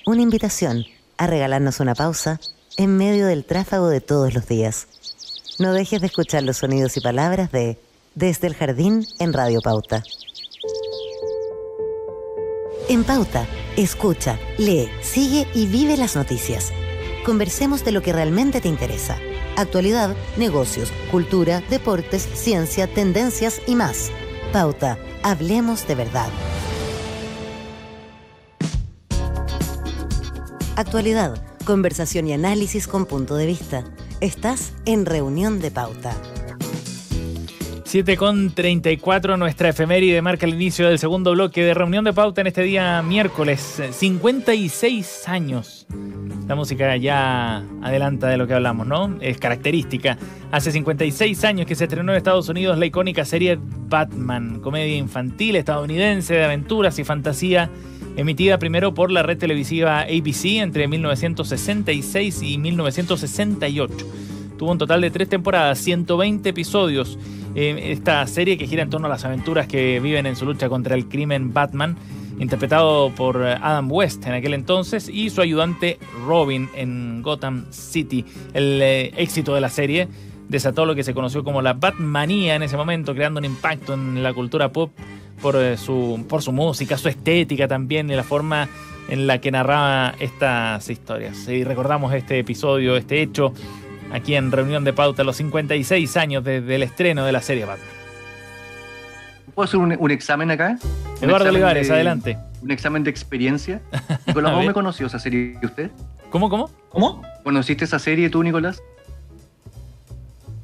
Una invitación a regalarnos una pausa en medio del tráfago de todos los días. No dejes de escuchar los sonidos y palabras de Desde el Jardín en Radio Pauta. En Pauta, escucha, lee, sigue y vive las noticias. Conversemos de lo que realmente te interesa. Actualidad, negocios, cultura, deportes, ciencia, tendencias y más. Pauta, hablemos de verdad. Actualidad, conversación y análisis con punto de vista. Estás en Reunión de Pauta. 7:34, nuestra efeméride marca el inicio del segundo bloque de Reunión de Pauta en este día miércoles. 56 años. La música ya adelanta de lo que hablamos, ¿no? Es característica. Hace 56 años que se estrenó en Estados Unidos la icónica serie Batman, comedia infantil estadounidense de aventuras y fantasía, emitida primero por la red televisiva ABC entre 1966 y 1968. Tuvo un total de 3 temporadas, 120 episodios. Esta serie que gira en torno a las aventuras que viven en su lucha contra el crimen Batman, interpretado por Adam West en aquel entonces y su ayudante Robin en Gotham City. El éxito de la serie desató lo que se conoció como la Batmanía en ese momento, creando un impacto en la cultura pop por su música, su estética también y la forma en la que narraba estas historias. Y recordamos este episodio, este hecho aquí en Reunión de Pauta, los 56 años desde el estreno de la serie Batman. ¿Puedo hacer un examen acá? Eduardo Olivares, adelante. Un examen de experiencia. Nicolás, ¿vos me conoció esa serie usted? ¿Cómo? ¿Conociste esa serie tú, Nicolás?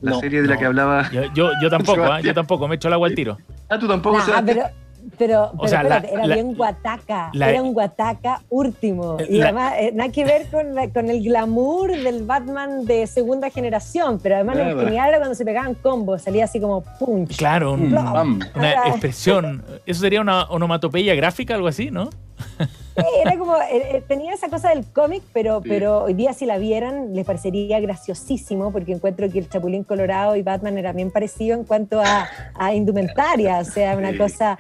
La serie de la que hablaba... Yo tampoco, yo tampoco, me echo el agua al tiro. Tú tampoco, Pero o sea, espérate, era bien guataca, era un guataca último. Y además, nada que ver con el glamour del Batman de segunda generación, pero además lo genial era cuando se pegaban combos, salía así como punch. Claro, una expresión. Eso sería una onomatopeya gráfica, algo así, ¿no? Sí, era como, tenía esa cosa del cómic, pero hoy día si la vieran les parecería graciosísimo, porque encuentro que el Chapulín Colorado y Batman eran bien parecidos en cuanto a indumentaria, o sea, una cosa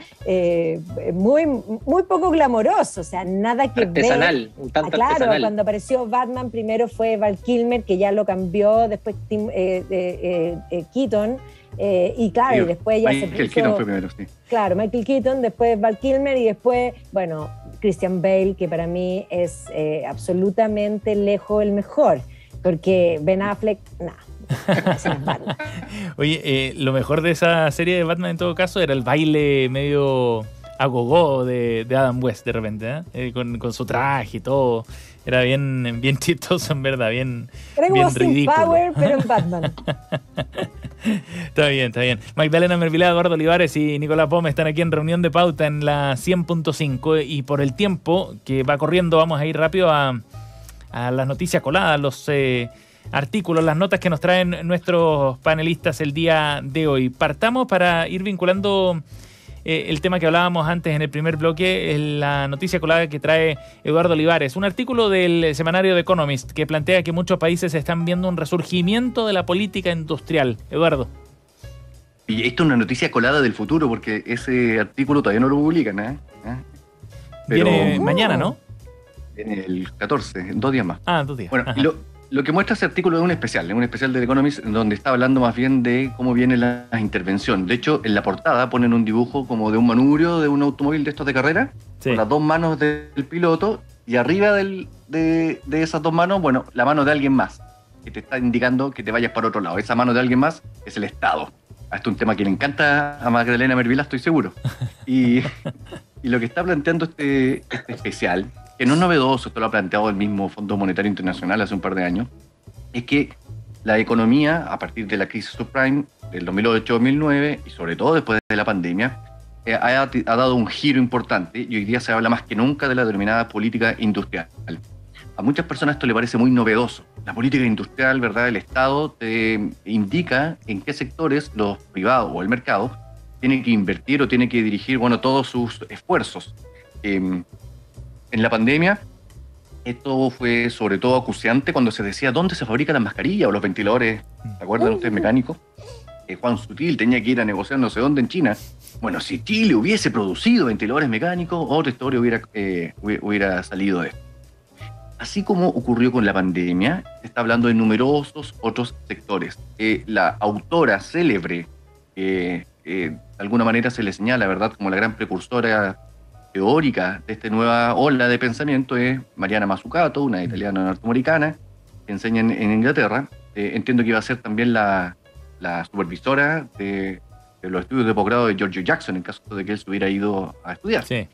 muy, muy poco glamoroso, o sea, nada que artesanal, ver. Un tanto claro, artesanal. Cuando apareció Batman primero fue Val Kilmer, que ya lo cambió, después Keaton, y claro, y después ya se puso... Keaton fue primero, sí. Claro, Michael Keaton, después Val Kilmer y después, bueno, Christian Bale, que para mí es absolutamente lejos el mejor, porque Ben Affleck, nada. Oye, lo mejor de esa serie de Batman en todo caso era el baile medio agogó de Adam West de repente, con su traje y todo. Era bien chistoso, en verdad, bien era como bien ridículo. Sin Power, pero en Batman. Está bien. Magdalena Mervilá, Eduardo Olivares y Nicolás Pome están aquí en Reunión de Pauta en la 100.5 y por el tiempo que va corriendo vamos a ir rápido a las noticias coladas, los artículos, las notas que nos traen nuestros panelistas el día de hoy. Partamos para ir vinculando el tema que hablábamos antes en el primer bloque, la noticia colada que trae Eduardo Olivares. Un artículo del semanario The Economist que plantea que muchos países están viendo un resurgimiento de la política industrial. Eduardo. Y esto es una noticia colada del futuro, porque ese artículo todavía no lo publican, ¿eh? Pero viene mañana, ¿no? Viene el 14, en 2 días más. 2 días. Bueno, lo que muestra ese artículo es un especial de The Economist, donde está hablando más bien de cómo viene la intervención. De hecho, en la portada ponen un dibujo como de un manubrio de un automóvil de estos de carrera, con las 2 manos del piloto, y arriba de esas 2 manos, bueno, la mano de alguien más, que te está indicando que te vayas para otro lado. Esa mano de alguien más es el Estado. Esto es un tema que le encanta a Magdalena Mervilá, estoy seguro. Y lo que está planteando este especial, que no es novedoso, esto lo ha planteado el mismo Fondo Monetario Internacional hace un par de años, es que la economía, a partir de la crisis subprime del 2008-2009 y sobre todo después de la pandemia, ha dado un giro importante y hoy día se habla más que nunca de la denominada política industrial. A muchas personas esto le parece muy novedoso. La política industrial, ¿verdad? El Estado te indica en qué sectores los privados o el mercado tienen que invertir o tienen que dirigir, bueno, todos sus esfuerzos. En la pandemia, esto fue sobre todo acuciante cuando se decía dónde se fabrican las mascarillas o los ventiladores, ¿se acuerdan ustedes, mecánicos? Juan Sutil tenía que ir a negociar no sé dónde en China. Bueno, si Chile hubiese producido ventiladores mecánicos, otra historia hubiera salido de esto. Así como ocurrió con la pandemia, se está hablando de numerosos otros sectores. La autora célebre, de alguna manera se le señala, ¿verdad?, como la gran precursora teórica de esta nueva ola de pensamiento es Mariana Mazzucato, una italiana norteamericana que enseña en Inglaterra. Entiendo que iba a ser también la supervisora de los estudios de posgrado de Giorgio Jackson en caso de que él se hubiera ido a estudiar. Sí.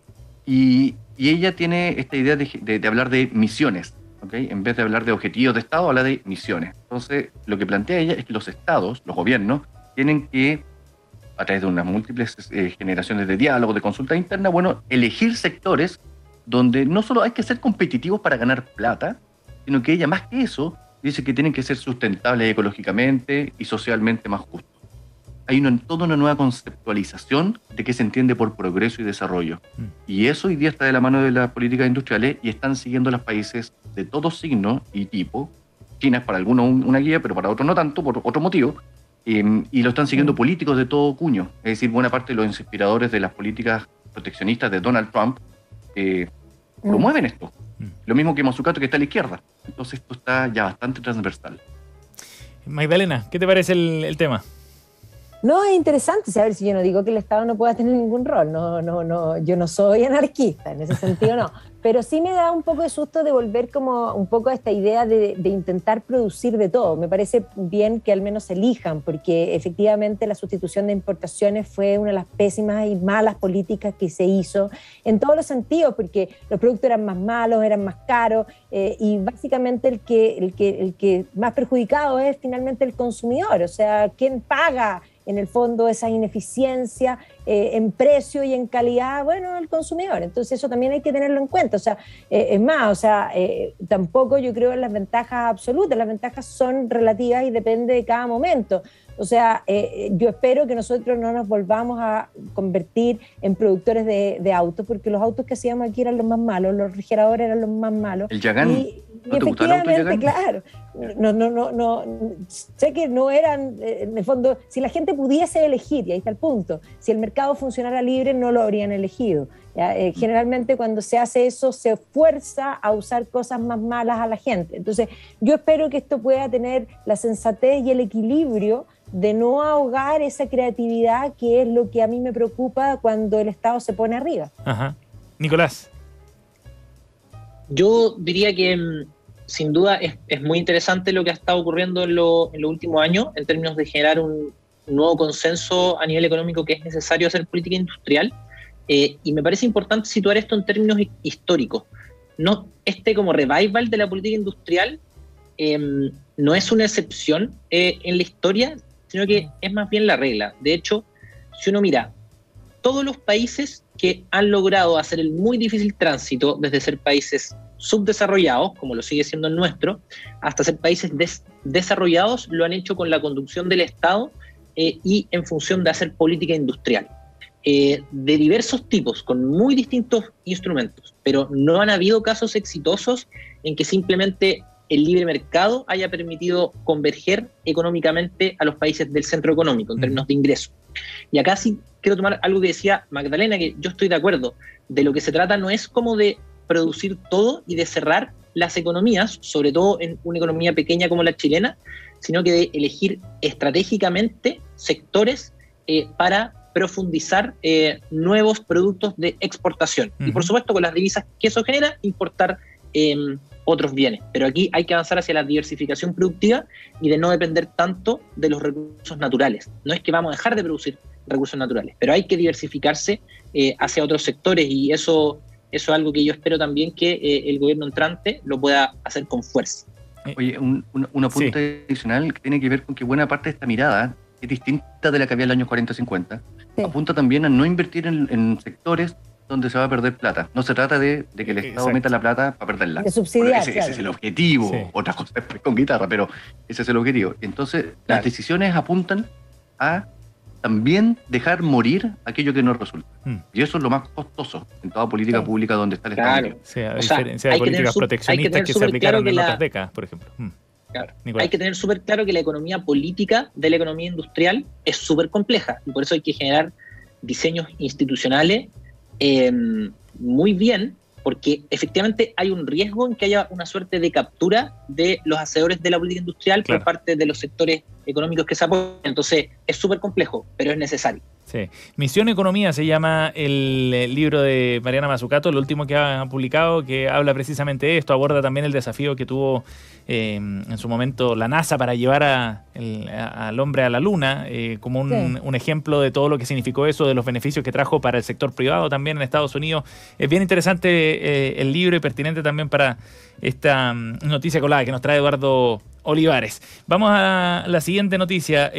Y ella tiene esta idea de hablar de misiones, ¿okay? En vez de hablar de objetivos de Estado, habla de misiones. Entonces, lo que plantea ella es que los estados, los gobiernos, tienen que, a través de unas múltiples generaciones de diálogo, de consulta interna, bueno, elegir sectores donde no solo hay que ser competitivos para ganar plata, sino que ella, más que eso, dice que tienen que ser sustentables ecológicamente y socialmente más justos. Hay toda una nueva conceptualización de qué se entiende por progreso y desarrollo. Y eso hoy día está de la mano de las políticas industriales y están siguiendo los países de todo signo y tipo. China es para algunos una guía, pero para otros no tanto, por otro motivo. Y lo están siguiendo políticos de todo cuño. Es decir, buena parte de los inspiradores de las políticas proteccionistas de Donald Trump promueven esto. Lo mismo que Mazzucato, que está a la izquierda. Entonces esto está ya bastante transversal. Magdalena, ¿qué te parece el tema? No, es interesante saber si yo no digo que el Estado no pueda tener ningún rol, yo no soy anarquista, en ese sentido no, pero sí me da un poco de susto de volver como un poco a esta idea de intentar producir de todo. Me parece bien que al menos elijan, porque efectivamente la sustitución de importaciones fue una de las pésimas y malas políticas que se hizo en todos los sentidos, porque los productos eran más malos, eran más caros, y básicamente el que más perjudicado es finalmente el consumidor, o sea, ¿quién paga en el fondo esa ineficiencia en precio y en calidad? Bueno, el consumidor. Entonces eso también hay que tenerlo en cuenta. O sea, es más, o sea, tampoco yo creo en las ventajas absolutas. Las ventajas son relativas y depende de cada momento. O sea, yo espero que nosotros no nos volvamos a convertir en productores de autos, porque los autos que hacíamos aquí eran los más malos, los refrigeradores eran los más malos. El Yagán. Y efectivamente, claro, no, sé que no eran, en el fondo, si la gente pudiese elegir, y ahí está el punto, si el mercado funcionara libre no lo habrían elegido. Generalmente cuando se hace eso se fuerza a usar cosas más malas a la gente. Entonces yo espero que esto pueda tener la sensatez y el equilibrio de no ahogar esa creatividad, que es lo que a mí me preocupa cuando el Estado se pone arriba. Ajá. Nicolás. Yo diría que sin duda es muy interesante lo que ha estado ocurriendo en los últimos años en términos de generar un nuevo consenso a nivel económico que es necesario hacer política industrial, y me parece importante situar esto en términos históricos. No, como revival de la política industrial no es una excepción en la historia, sino que es más bien la regla. De hecho, si uno mira todos los países que han logrado hacer el muy difícil tránsito desde ser países subdesarrollados, como lo sigue siendo el nuestro, hasta ser países desarrollados, lo han hecho con la conducción del Estado y en función de hacer política industrial. De diversos tipos, con muy distintos instrumentos, pero no han habido casos exitosos en que simplemente el libre mercado haya permitido converger económicamente a los países del centro económico en términos de ingresos. Y acá sí quiero tomar algo que decía Magdalena, que yo estoy de acuerdo. De lo que se trata no es como de producir todo y de cerrar las economías, sobre todo en una economía pequeña como la chilena, sino que de elegir estratégicamente sectores para profundizar nuevos productos de exportación. Y por supuesto, con las divisas que eso genera, importar otros bienes. Pero aquí hay que avanzar hacia la diversificación productiva y de no depender tanto de los recursos naturales. No es que vamos a dejar de producir recursos naturales, pero hay que diversificarse hacia otros sectores, y eso es algo que yo espero también que el gobierno entrante lo pueda hacer con fuerza. Oye, un apunte adicional que tiene que ver con que buena parte de esta mirada es distinta de la que había en los años 40-50. Sí. Apunta también a no invertir en sectores donde se va a perder plata. No se trata de que el Estado meta la plata para perderla. De subsidiar. Bueno, ese es el objetivo. Sí. Otra cosa es con guitarra, pero ese es el objetivo. Entonces, las decisiones apuntan a también dejar morir aquello que no resulta. Y eso es lo más costoso en toda política pública donde está el Estado. Sí, a diferencia de políticas proteccionistas que se aplicaron en otras décadas, por ejemplo. Claro. Hay que tener súper claro que la economía política de la economía industrial es súper compleja, y por eso hay que generar diseños institucionales muy bien, porque efectivamente hay un riesgo en que haya una suerte de captura de los hacedores de la política industrial por parte de los sectores económicos que se apoyan. Entonces es súper complejo, pero es necesario. Sí. Misión Economía se llama el libro de Mariana Mazzucato, el último que ha publicado, que habla precisamente de esto, aborda también el desafío que tuvo en su momento la NASA para llevar al hombre a la Luna, como un ejemplo de todo lo que significó eso, de los beneficios que trajo para el sector privado también en Estados Unidos. Es bien interesante el libro y pertinente también para esta noticia colada que nos trae Eduardo Olivares. Vamos a la siguiente noticia.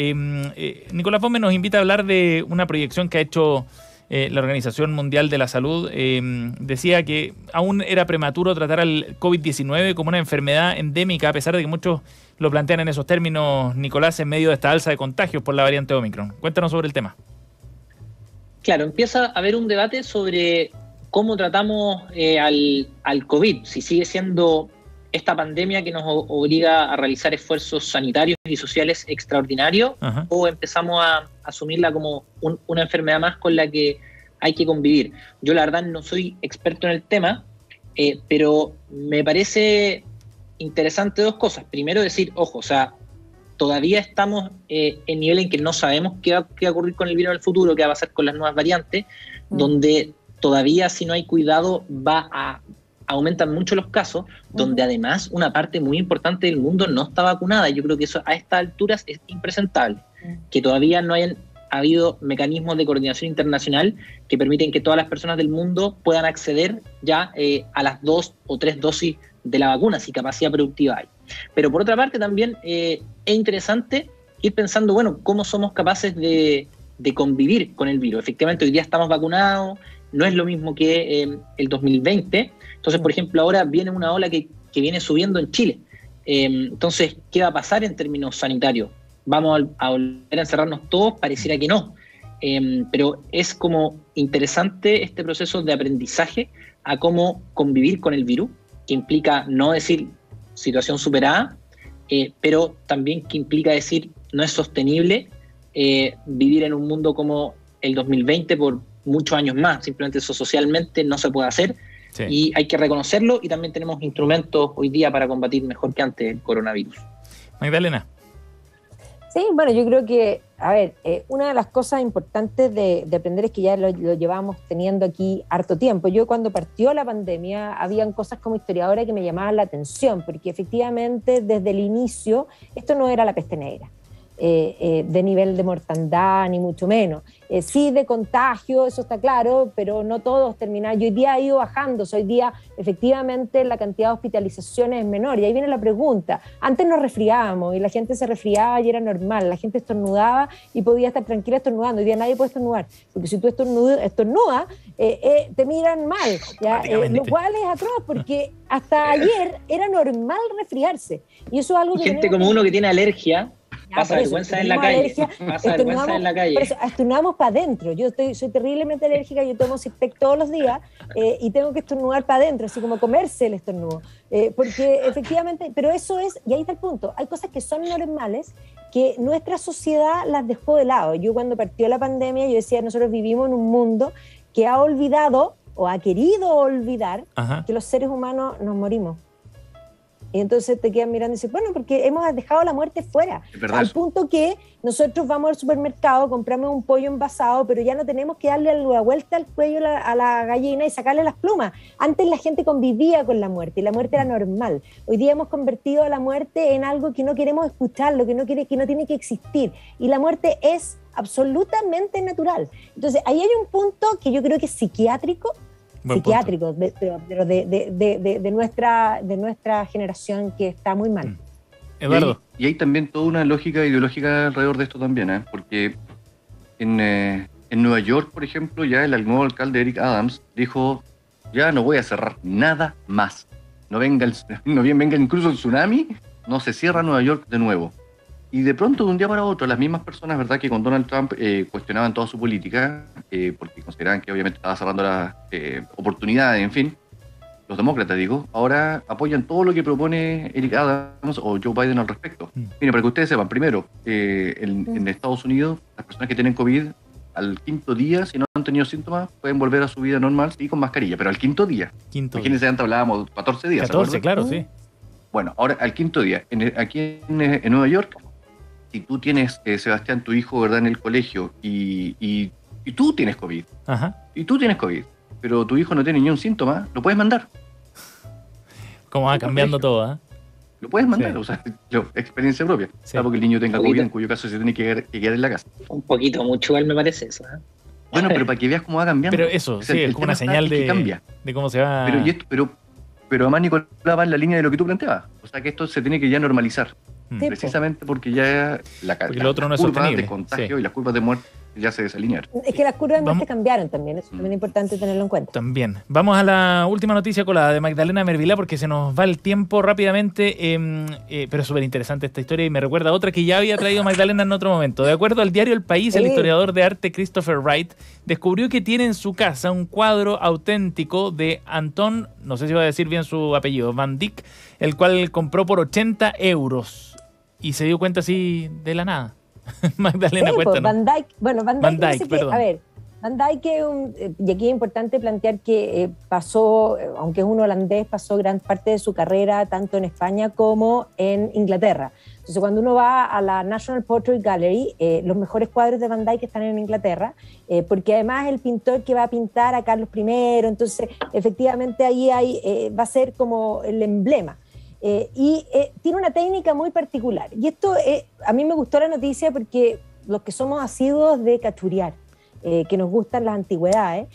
Nicolás Fome nos invita a hablar de una proyección que ha hecho la Organización Mundial de la Salud. Decía que aún era prematuro tratar al COVID-19 como una enfermedad endémica, a pesar de que muchos lo plantean en esos términos, Nicolás, en medio de esta alza de contagios por la variante Omicron. Cuéntanos sobre el tema. Claro, empieza a haber un debate sobre cómo tratamos al COVID, si sigue siendo esta pandemia que nos obliga a realizar esfuerzos sanitarios y sociales extraordinarios, o empezamos a asumirla como una enfermedad más con la que hay que convivir. Yo la verdad no soy experto en el tema, pero me parece interesante dos cosas. Primero decir, ojo, o sea, todavía estamos en nivel en que no sabemos qué va a ocurrir con el virus en el futuro, qué va a pasar con las nuevas variantes, donde todavía si no hay cuidado aumentan mucho los casos, donde además una parte muy importante del mundo no está vacunada. Yo creo que eso a estas alturas es impresentable, que todavía no hayan habido mecanismos de coordinación internacional que permiten que todas las personas del mundo puedan acceder ya a las 2 o 3 dosis de la vacuna, si capacidad productiva hay. Pero por otra parte también es interesante ir pensando, bueno, cómo somos capaces de convivir con el virus. Efectivamente, hoy día estamos vacunados, no es lo mismo que el 2020. Entonces, por ejemplo, ahora viene una ola que viene subiendo en Chile. Entonces, ¿qué va a pasar en términos sanitarios? ¿Vamos a volver a encerrarnos todos? Pareciera que no. Pero es como interesante este proceso de aprendizaje a cómo convivir con el virus, que implica no decir situación superada, pero también que implica decir no es sostenible vivir en un mundo como el 2020 por muchos años más. Simplemente eso socialmente no se puede hacer. Sí. Y hay que reconocerlo, y también tenemos instrumentos hoy día para combatir mejor que antes el coronavirus. Magdalena. Sí, bueno, yo creo que, a ver, una de las cosas importantes de aprender es que ya lo llevamos teniendo aquí harto tiempo. Yo cuando partió la pandemia, habían cosas como historiadora que me llamaban la atención, porque efectivamente desde el inicio esto no era la peste negra. De nivel de mortandad, ni mucho menos. Sí de contagio, eso está claro, pero no todos terminaron. Y hoy día ha ido bajando. Hoy día, efectivamente, la cantidad de hospitalizaciones es menor. Y ahí viene la pregunta. Antes nos resfriábamos y la gente se resfriaba y era normal. La gente estornudaba y podía estar tranquila estornudando. Hoy día nadie puede estornudar. Porque si tú estornudas, te miran mal. ¿Ya? Lo cual es atroz, porque hasta ayer era normal resfriarse. Y eso es algo que gente como uno que tiene alergia. Pasa vergüenza en la calle. Pasa vergüenza en la calle. Por eso, estornudamos para adentro. Yo soy terriblemente alérgica, yo tomo Zyrtec todos los días y tengo que estornudar para adentro, así como comerse el estornudo. Porque efectivamente, pero eso es, y ahí está el punto, hay cosas que son normales que nuestra sociedad las dejó de lado. Yo cuando partió la pandemia, yo decía, nosotros vivimos en un mundo que ha olvidado o ha querido olvidar que los seres humanos nos morimos. Y entonces te quedan mirando y dices, bueno, porque hemos dejado la muerte fuera. Al punto que nosotros vamos al supermercado, compramos un pollo envasado, pero ya no tenemos que darle la vuelta al cuello a la gallina y sacarle las plumas. Antes la gente convivía con la muerte y la muerte era normal. Hoy día hemos convertido a la muerte en algo que no queremos escuchar, que no tiene que existir. Y la muerte es absolutamente natural. Entonces ahí hay un punto que yo creo que es psiquiátrico, pero de nuestra generación, que está muy mal. Eduardo. Y hay también toda una lógica ideológica alrededor de esto también, porque en Nueva York, por ejemplo, ya el nuevo alcalde Eric Adams dijo, ya no voy a cerrar nada más. No venga incluso el tsunami, no se cierra Nueva York de nuevo. Y de pronto, de un día para otro, las mismas personas, ¿verdad?, que con Donald Trump cuestionaban toda su política, porque consideraban que obviamente estaba cerrando las oportunidades, en fin, los demócratas, digo, ahora apoyan todo lo que propone Eric Adams o Joe Biden al respecto. Mira, para que ustedes sepan, primero, en Estados Unidos, las personas que tienen COVID, al 5.º día, si no han tenido síntomas, pueden volver a su vida normal, sí, con mascarilla, pero al 5.º día. Imagínense, antes hablábamos 14 días. 14, claro, sí. Bueno, ahora al 5.º día, aquí en Nueva York, si tú tienes, Sebastián, tu hijo, ¿verdad?, en el colegio y tú tienes COVID, y tú tienes COVID, pero tu hijo no tiene ni un síntoma, lo puedes mandar. Como va cambiando todo, Lo puedes mandar, o sea, experiencia propia. Salvo que el niño tenga COVID, en cuyo caso se tiene que quedar en la casa. Un poquito, mucho igual me parece eso. Bueno, pero para que veas cómo va cambiando. Pero eso, es como una señal de cómo se va. Pero además, Nicolás, va en la línea de lo que tú planteabas. O sea, que esto se tiene que ya normalizar. Precisamente porque ya las curvas de contagio y las curvas de muerte ya se desalinearon. Es que las curvas de muerte cambiaron también, eso también es importante tenerlo en cuenta. También. Vamos a la última noticia con la de Magdalena Mervilá, porque se nos va el tiempo rápidamente, pero es súper interesante esta historia y me recuerda a otra que ya había traído Magdalena en otro momento. De acuerdo al diario El País, el historiador de arte Christopher Wright descubrió que tiene en su casa un cuadro auténtico de Anton, no sé si va a decir bien su apellido, Van Dyck, el cual compró por 80 euros. Y se dio cuenta así de la nada. Magdalena, cuéntanos. Van Dyck, perdón. A ver, Van Dijk, y aquí es importante plantear que pasó, aunque es un holandés, pasó gran parte de su carrera tanto en España como en Inglaterra. Entonces, cuando uno va a la National Portrait Gallery, los mejores cuadros de Van Dijk están en Inglaterra, porque además es el pintor que va a pintar a Carlos I, entonces efectivamente ahí va a ser como el emblema. Y tiene una técnica muy particular. Y esto, a mí me gustó la noticia porque los que somos asiduos de cachurear, que nos gustan las antigüedades,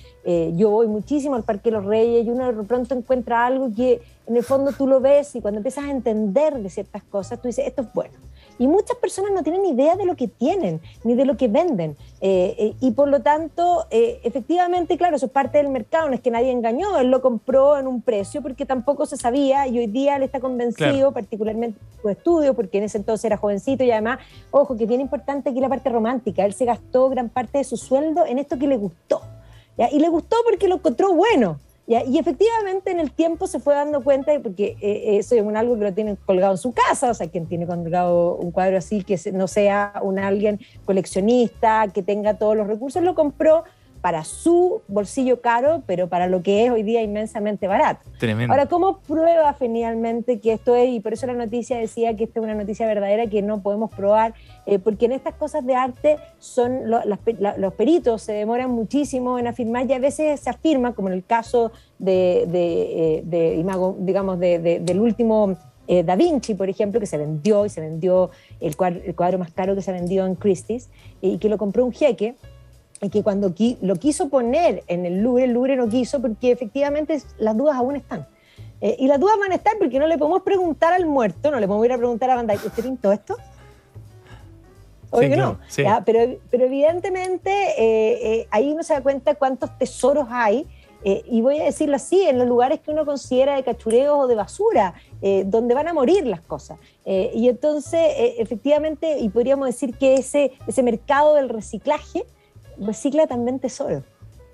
yo voy muchísimo al Parque de los Reyes y uno de pronto encuentra algo que en el fondo tú lo ves y cuando empiezas a entender de ciertas cosas, tú dices, esto es bueno. Y muchas personas no tienen ni idea de lo que tienen, ni de lo que venden. Y por lo tanto, efectivamente, claro, eso es parte del mercado, no es que nadie engañó, él lo compró en un precio porque tampoco se sabía y hoy día él está convencido, claro, particularmente en su estudio, porque en ese entonces era jovencito y además, ojo, que es bien importante aquí la parte romántica, él se gastó gran parte de su sueldo en esto que le gustó, ¿ya? Y le gustó porque lo encontró bueno. ¿Ya? Y efectivamente en el tiempo se fue dando cuenta, porque eso es algo que lo tienen colgado en su casa, o sea, quien tiene colgado un cuadro así que no sea alguien coleccionista, que tenga todos los recursos, lo compró para su bolsillo caro, pero para lo que es hoy día inmensamente barato. Tremendo. Ahora, ¿cómo prueba finalmente que esto es? Y por eso la noticia decía que esta es una noticia verdadera que no podemos probar, porque en estas cosas de arte son los peritos se demoran muchísimo en afirmar y a veces se afirma, como en el caso del último Da Vinci, por ejemplo, que se vendió el cuadro más caro que se vendió en Christie's y que lo compró un jeque, y que cuando lo quiso poner en el Louvre no quiso porque efectivamente las dudas aún están. Y las dudas van a estar porque no le podemos preguntar al muerto, no le podemos ir a preguntar a Van Dijk, ¿usted pintó esto? Obvio que no, sí. ¿ya? Pero evidentemente ahí uno se da cuenta cuántos tesoros hay, y voy a decirlo así, en los lugares que uno considera de cachureos o de basura, donde van a morir las cosas. Y entonces, efectivamente, y podríamos decir que ese mercado del reciclaje recicla también tesoro.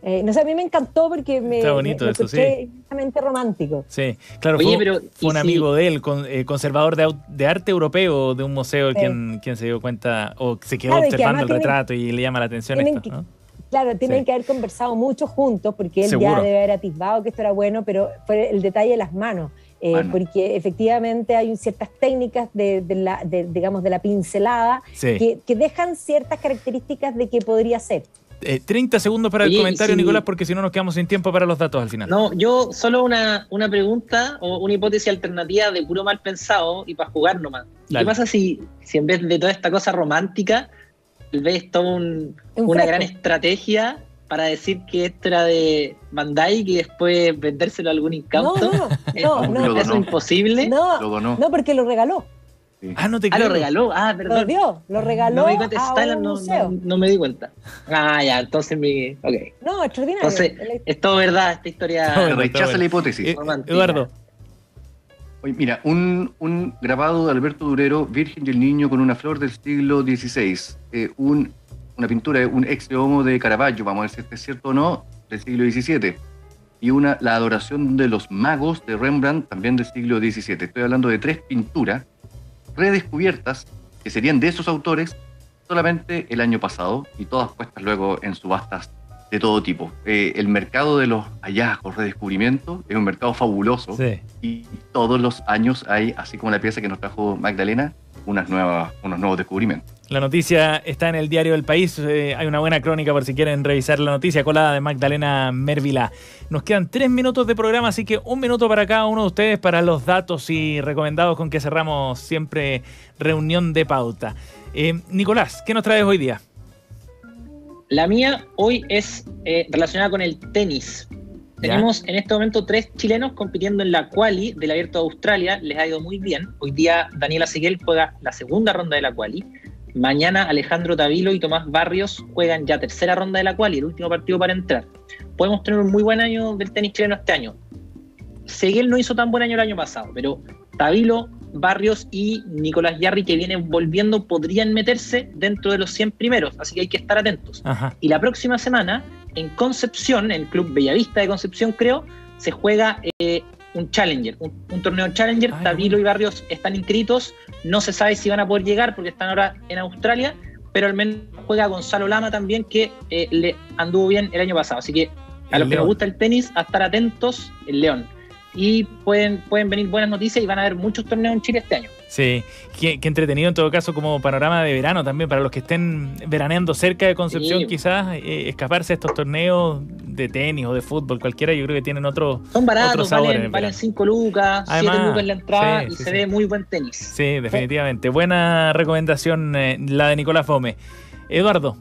No sé, a mí me encantó porque está bonito eso, sí. Inmensamente romántico. Sí, claro, fue un amigo de él, conservador de arte europeo de un museo, quien se dio cuenta o se quedó observando el retrato y le llama la atención esto, ¿no? Claro, tienen que haber conversado mucho juntos porque él Seguro. ya debe haber atisbado que esto era bueno, pero fue el detalle de las manos. Porque efectivamente hay ciertas técnicas de la pincelada, que dejan ciertas características de que podría ser. 30 segundos para el comentario, Nicolás, porque si no nos quedamos sin tiempo para los datos al final. No, yo solo una pregunta o una hipótesis alternativa de puro mal pensado y para jugar nomás. Dale. ¿Qué pasa si en vez de toda esta cosa romántica, ves toda una gran estrategia para decir que esto era de Van Dijk y después vendérselo a algún incauto? No. ¿Eso es imposible? No, porque lo regaló. Sí. No te creo. Lo regaló. Perdón. Lo regaló no me di cuenta, a un museo. No me di cuenta. Ya, entonces ok. No, extraordinario. Entonces, es todo verdad esta historia. Se rechaza la hipótesis. Eduardo. Oye, mira, un grabado de Alberto Durero, Virgen y el Niño con una flor del siglo XVI. Una pintura, un ex homo de Caravaggio, vamos a ver si este es cierto o no, del siglo XVII. Y la adoración de los magos de Rembrandt, también del siglo XVII. Estoy hablando de 3 pinturas redescubiertas que serían de esos autores solamente el año pasado y todas puestas luego en subastas de todo tipo. El mercado de los hallazgos, redescubrimientos, es un mercado fabuloso, sí. Y todos los años hay, así como la pieza que nos trajo Magdalena, unos nuevos descubrimientos. La noticia está en el diario El País. Hay una buena crónica por si quieren revisar la noticia colada de Magdalena Mervilá. Nos quedan 3 minutos de programa, así que 1 minuto para cada uno de ustedes para los datos y recomendados con que cerramos siempre reunión de pauta. Nicolás, ¿qué nos traes hoy día? La mía hoy es relacionada con el tenis. Tenemos en este momento 3 chilenos compitiendo en la quali del Abierto de Australia. Les ha ido muy bien. Hoy día Daniela Seguel juega la segunda ronda de la quali. Mañana Alejandro Tavilo y Tomás Barrios juegan ya tercera ronda de la quali, el último partido para entrar. Podemos tener un muy buen año del tenis chileno este año. Seguel no hizo tan buen año el año pasado, pero Tavilo, Barrios y Nicolás Yarri, que viene volviendo, podrían meterse dentro de los 100 primeros, así que hay que estar atentos. Ajá. Y la próxima semana, en Concepción, en el Club Bellavista de Concepción, creo, se juega un Challenger, un torneo Challenger. Tavilo y Barrios están inscritos, no se sabe si van a poder llegar porque están ahora en Australia, pero al menos juega Gonzalo Lama también, que le anduvo bien el año pasado. Así que a los que nos gusta el tenis, a estar atentos, el León. Y pueden venir buenas noticias y van a haber muchos torneos en Chile este año. Sí, qué entretenido en todo caso como panorama de verano también, para los que estén veraneando cerca de Concepción, sí. Quizás escaparse a estos torneos de tenis o de fútbol, cualquiera, yo creo que tienen otro Son baratos, otro sabor valen 5 lucas, además, 7 lucas la entrada, sí, y sí, se ve muy buen tenis. Sí, definitivamente. Buena recomendación la de Nicolás Fome. Eduardo.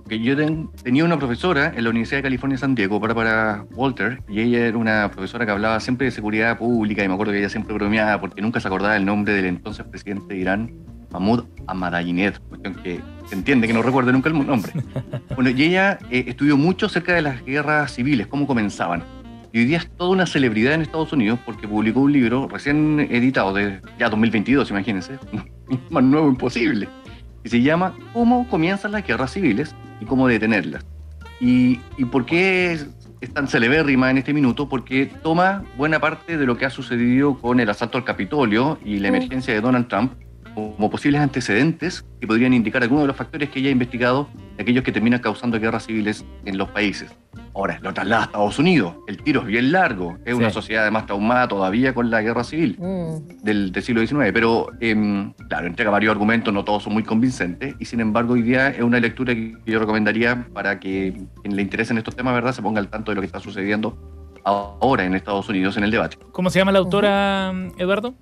Que yo tenía una profesora en la Universidad de California San Diego, para Walter, y ella era una profesora que hablaba siempre de seguridad pública, y me acuerdo que ella siempre bromeaba porque nunca se acordaba el nombre del entonces presidente de Irán, Mahmoud Ahmadinejad, cuestión que se entiende que no recuerde nunca el nombre. Bueno, y ella estudió mucho acerca de las guerras civiles, cómo comenzaban. Y hoy día es toda una celebridad en Estados Unidos porque publicó un libro recién editado, de ya 2022, imagínense, más nuevo imposible, y se llama ¿Cómo comienzan las guerras civiles y cómo detenerlas? ¿Y por qué es tan celebérrima en este minuto? Porque toma buena parte de lo que ha sucedido con el asalto al Capitolio y la emergencia de Donald Trump como posibles antecedentes que podrían indicar algunos de los factores que ella ha investigado de aquellos que terminan causando guerras civiles en los países. Ahora, lo traslada a Estados Unidos, el tiro es bien largo, es una sociedad además traumada todavía con la guerra civil del siglo XIX, pero claro, entrega varios argumentos, no todos son muy convincentes, y sin embargo hoy día es una lectura que yo recomendaría para que quien le interesen estos temas, ¿verdad?, se ponga al tanto de lo que está sucediendo ahora en Estados Unidos en el debate. ¿Cómo se llama la autora, Eduardo?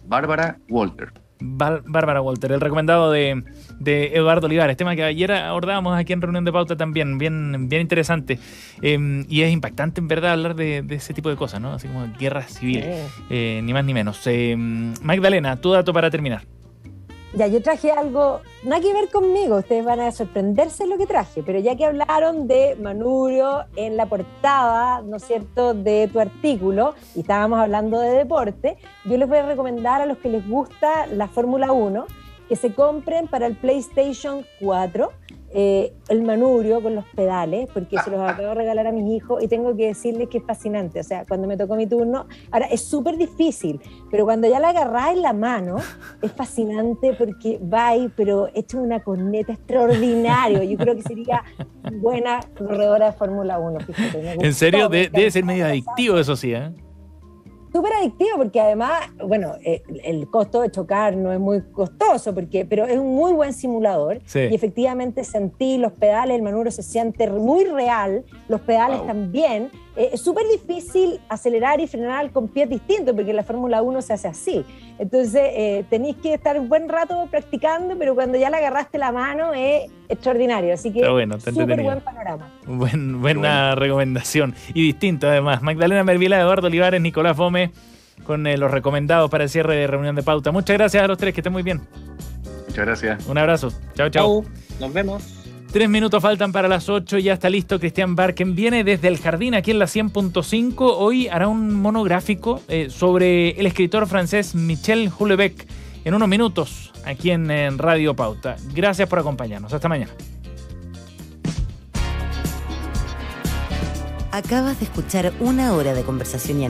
Bárbara Walter. Bárbara Walter, el recomendado de Eduardo Olivares, tema que ayer abordábamos aquí en Reunión de Pauta también, bien interesante, y es impactante en verdad hablar de ese tipo de cosas, ¿no? Así como guerras civiles, ni más ni menos. Magdalena, tu dato para terminar. Ya, yo traje algo, nada que ver conmigo, ustedes van a sorprenderse de lo que traje, pero ya que hablaron de Manubrio en la portada, ¿no es cierto?, de tu artículo, y estábamos hablando de deporte, yo les voy a recomendar a los que les gusta la Fórmula 1 que se compren para el PlayStation 4 el manubrio con los pedales, porque se los acabo de regalar a mis hijos y tengo que decirles que es fascinante. O sea, cuando me tocó mi turno, ahora es súper difícil, pero cuando ya la agarrás en la mano es fascinante porque va ahí, pero hecho una corneta extraordinario. Yo creo que sería buena corredora de Fórmula 1, fíjate. ¿En serio? Debe ser medio adictivo, eso sí, ¿eh? Súper adictivo porque además, bueno, el costo de chocar no es muy costoso, pero es un muy buen simulador, sí. Y efectivamente sentí los pedales, el manubrio se siente muy real, los pedales también. Es súper difícil acelerar y frenar con pies distintos porque en la Fórmula 1 se hace así. Entonces tenéis que estar un buen rato practicando, pero cuando ya le agarraste la mano es extraordinario. Así que súper buen panorama. Buena recomendación y distinto además. Magdalena Mervila, Eduardo Olivares, Nicolás Fome con los recomendados para el cierre de Reunión de Pauta. Muchas gracias a los tres, que estén muy bien. Muchas gracias. Un abrazo. Chao. Nos vemos. 3 minutos faltan para las 8, ya está listo Cristian Barken. Viene desde el Jardín, aquí en la 100.5. Hoy hará un monográfico sobre el escritor francés Michel Houellebecq en unos minutos, aquí en Radio Pauta. Gracias por acompañarnos. Hasta mañana. Acabas de escuchar una hora de conversación y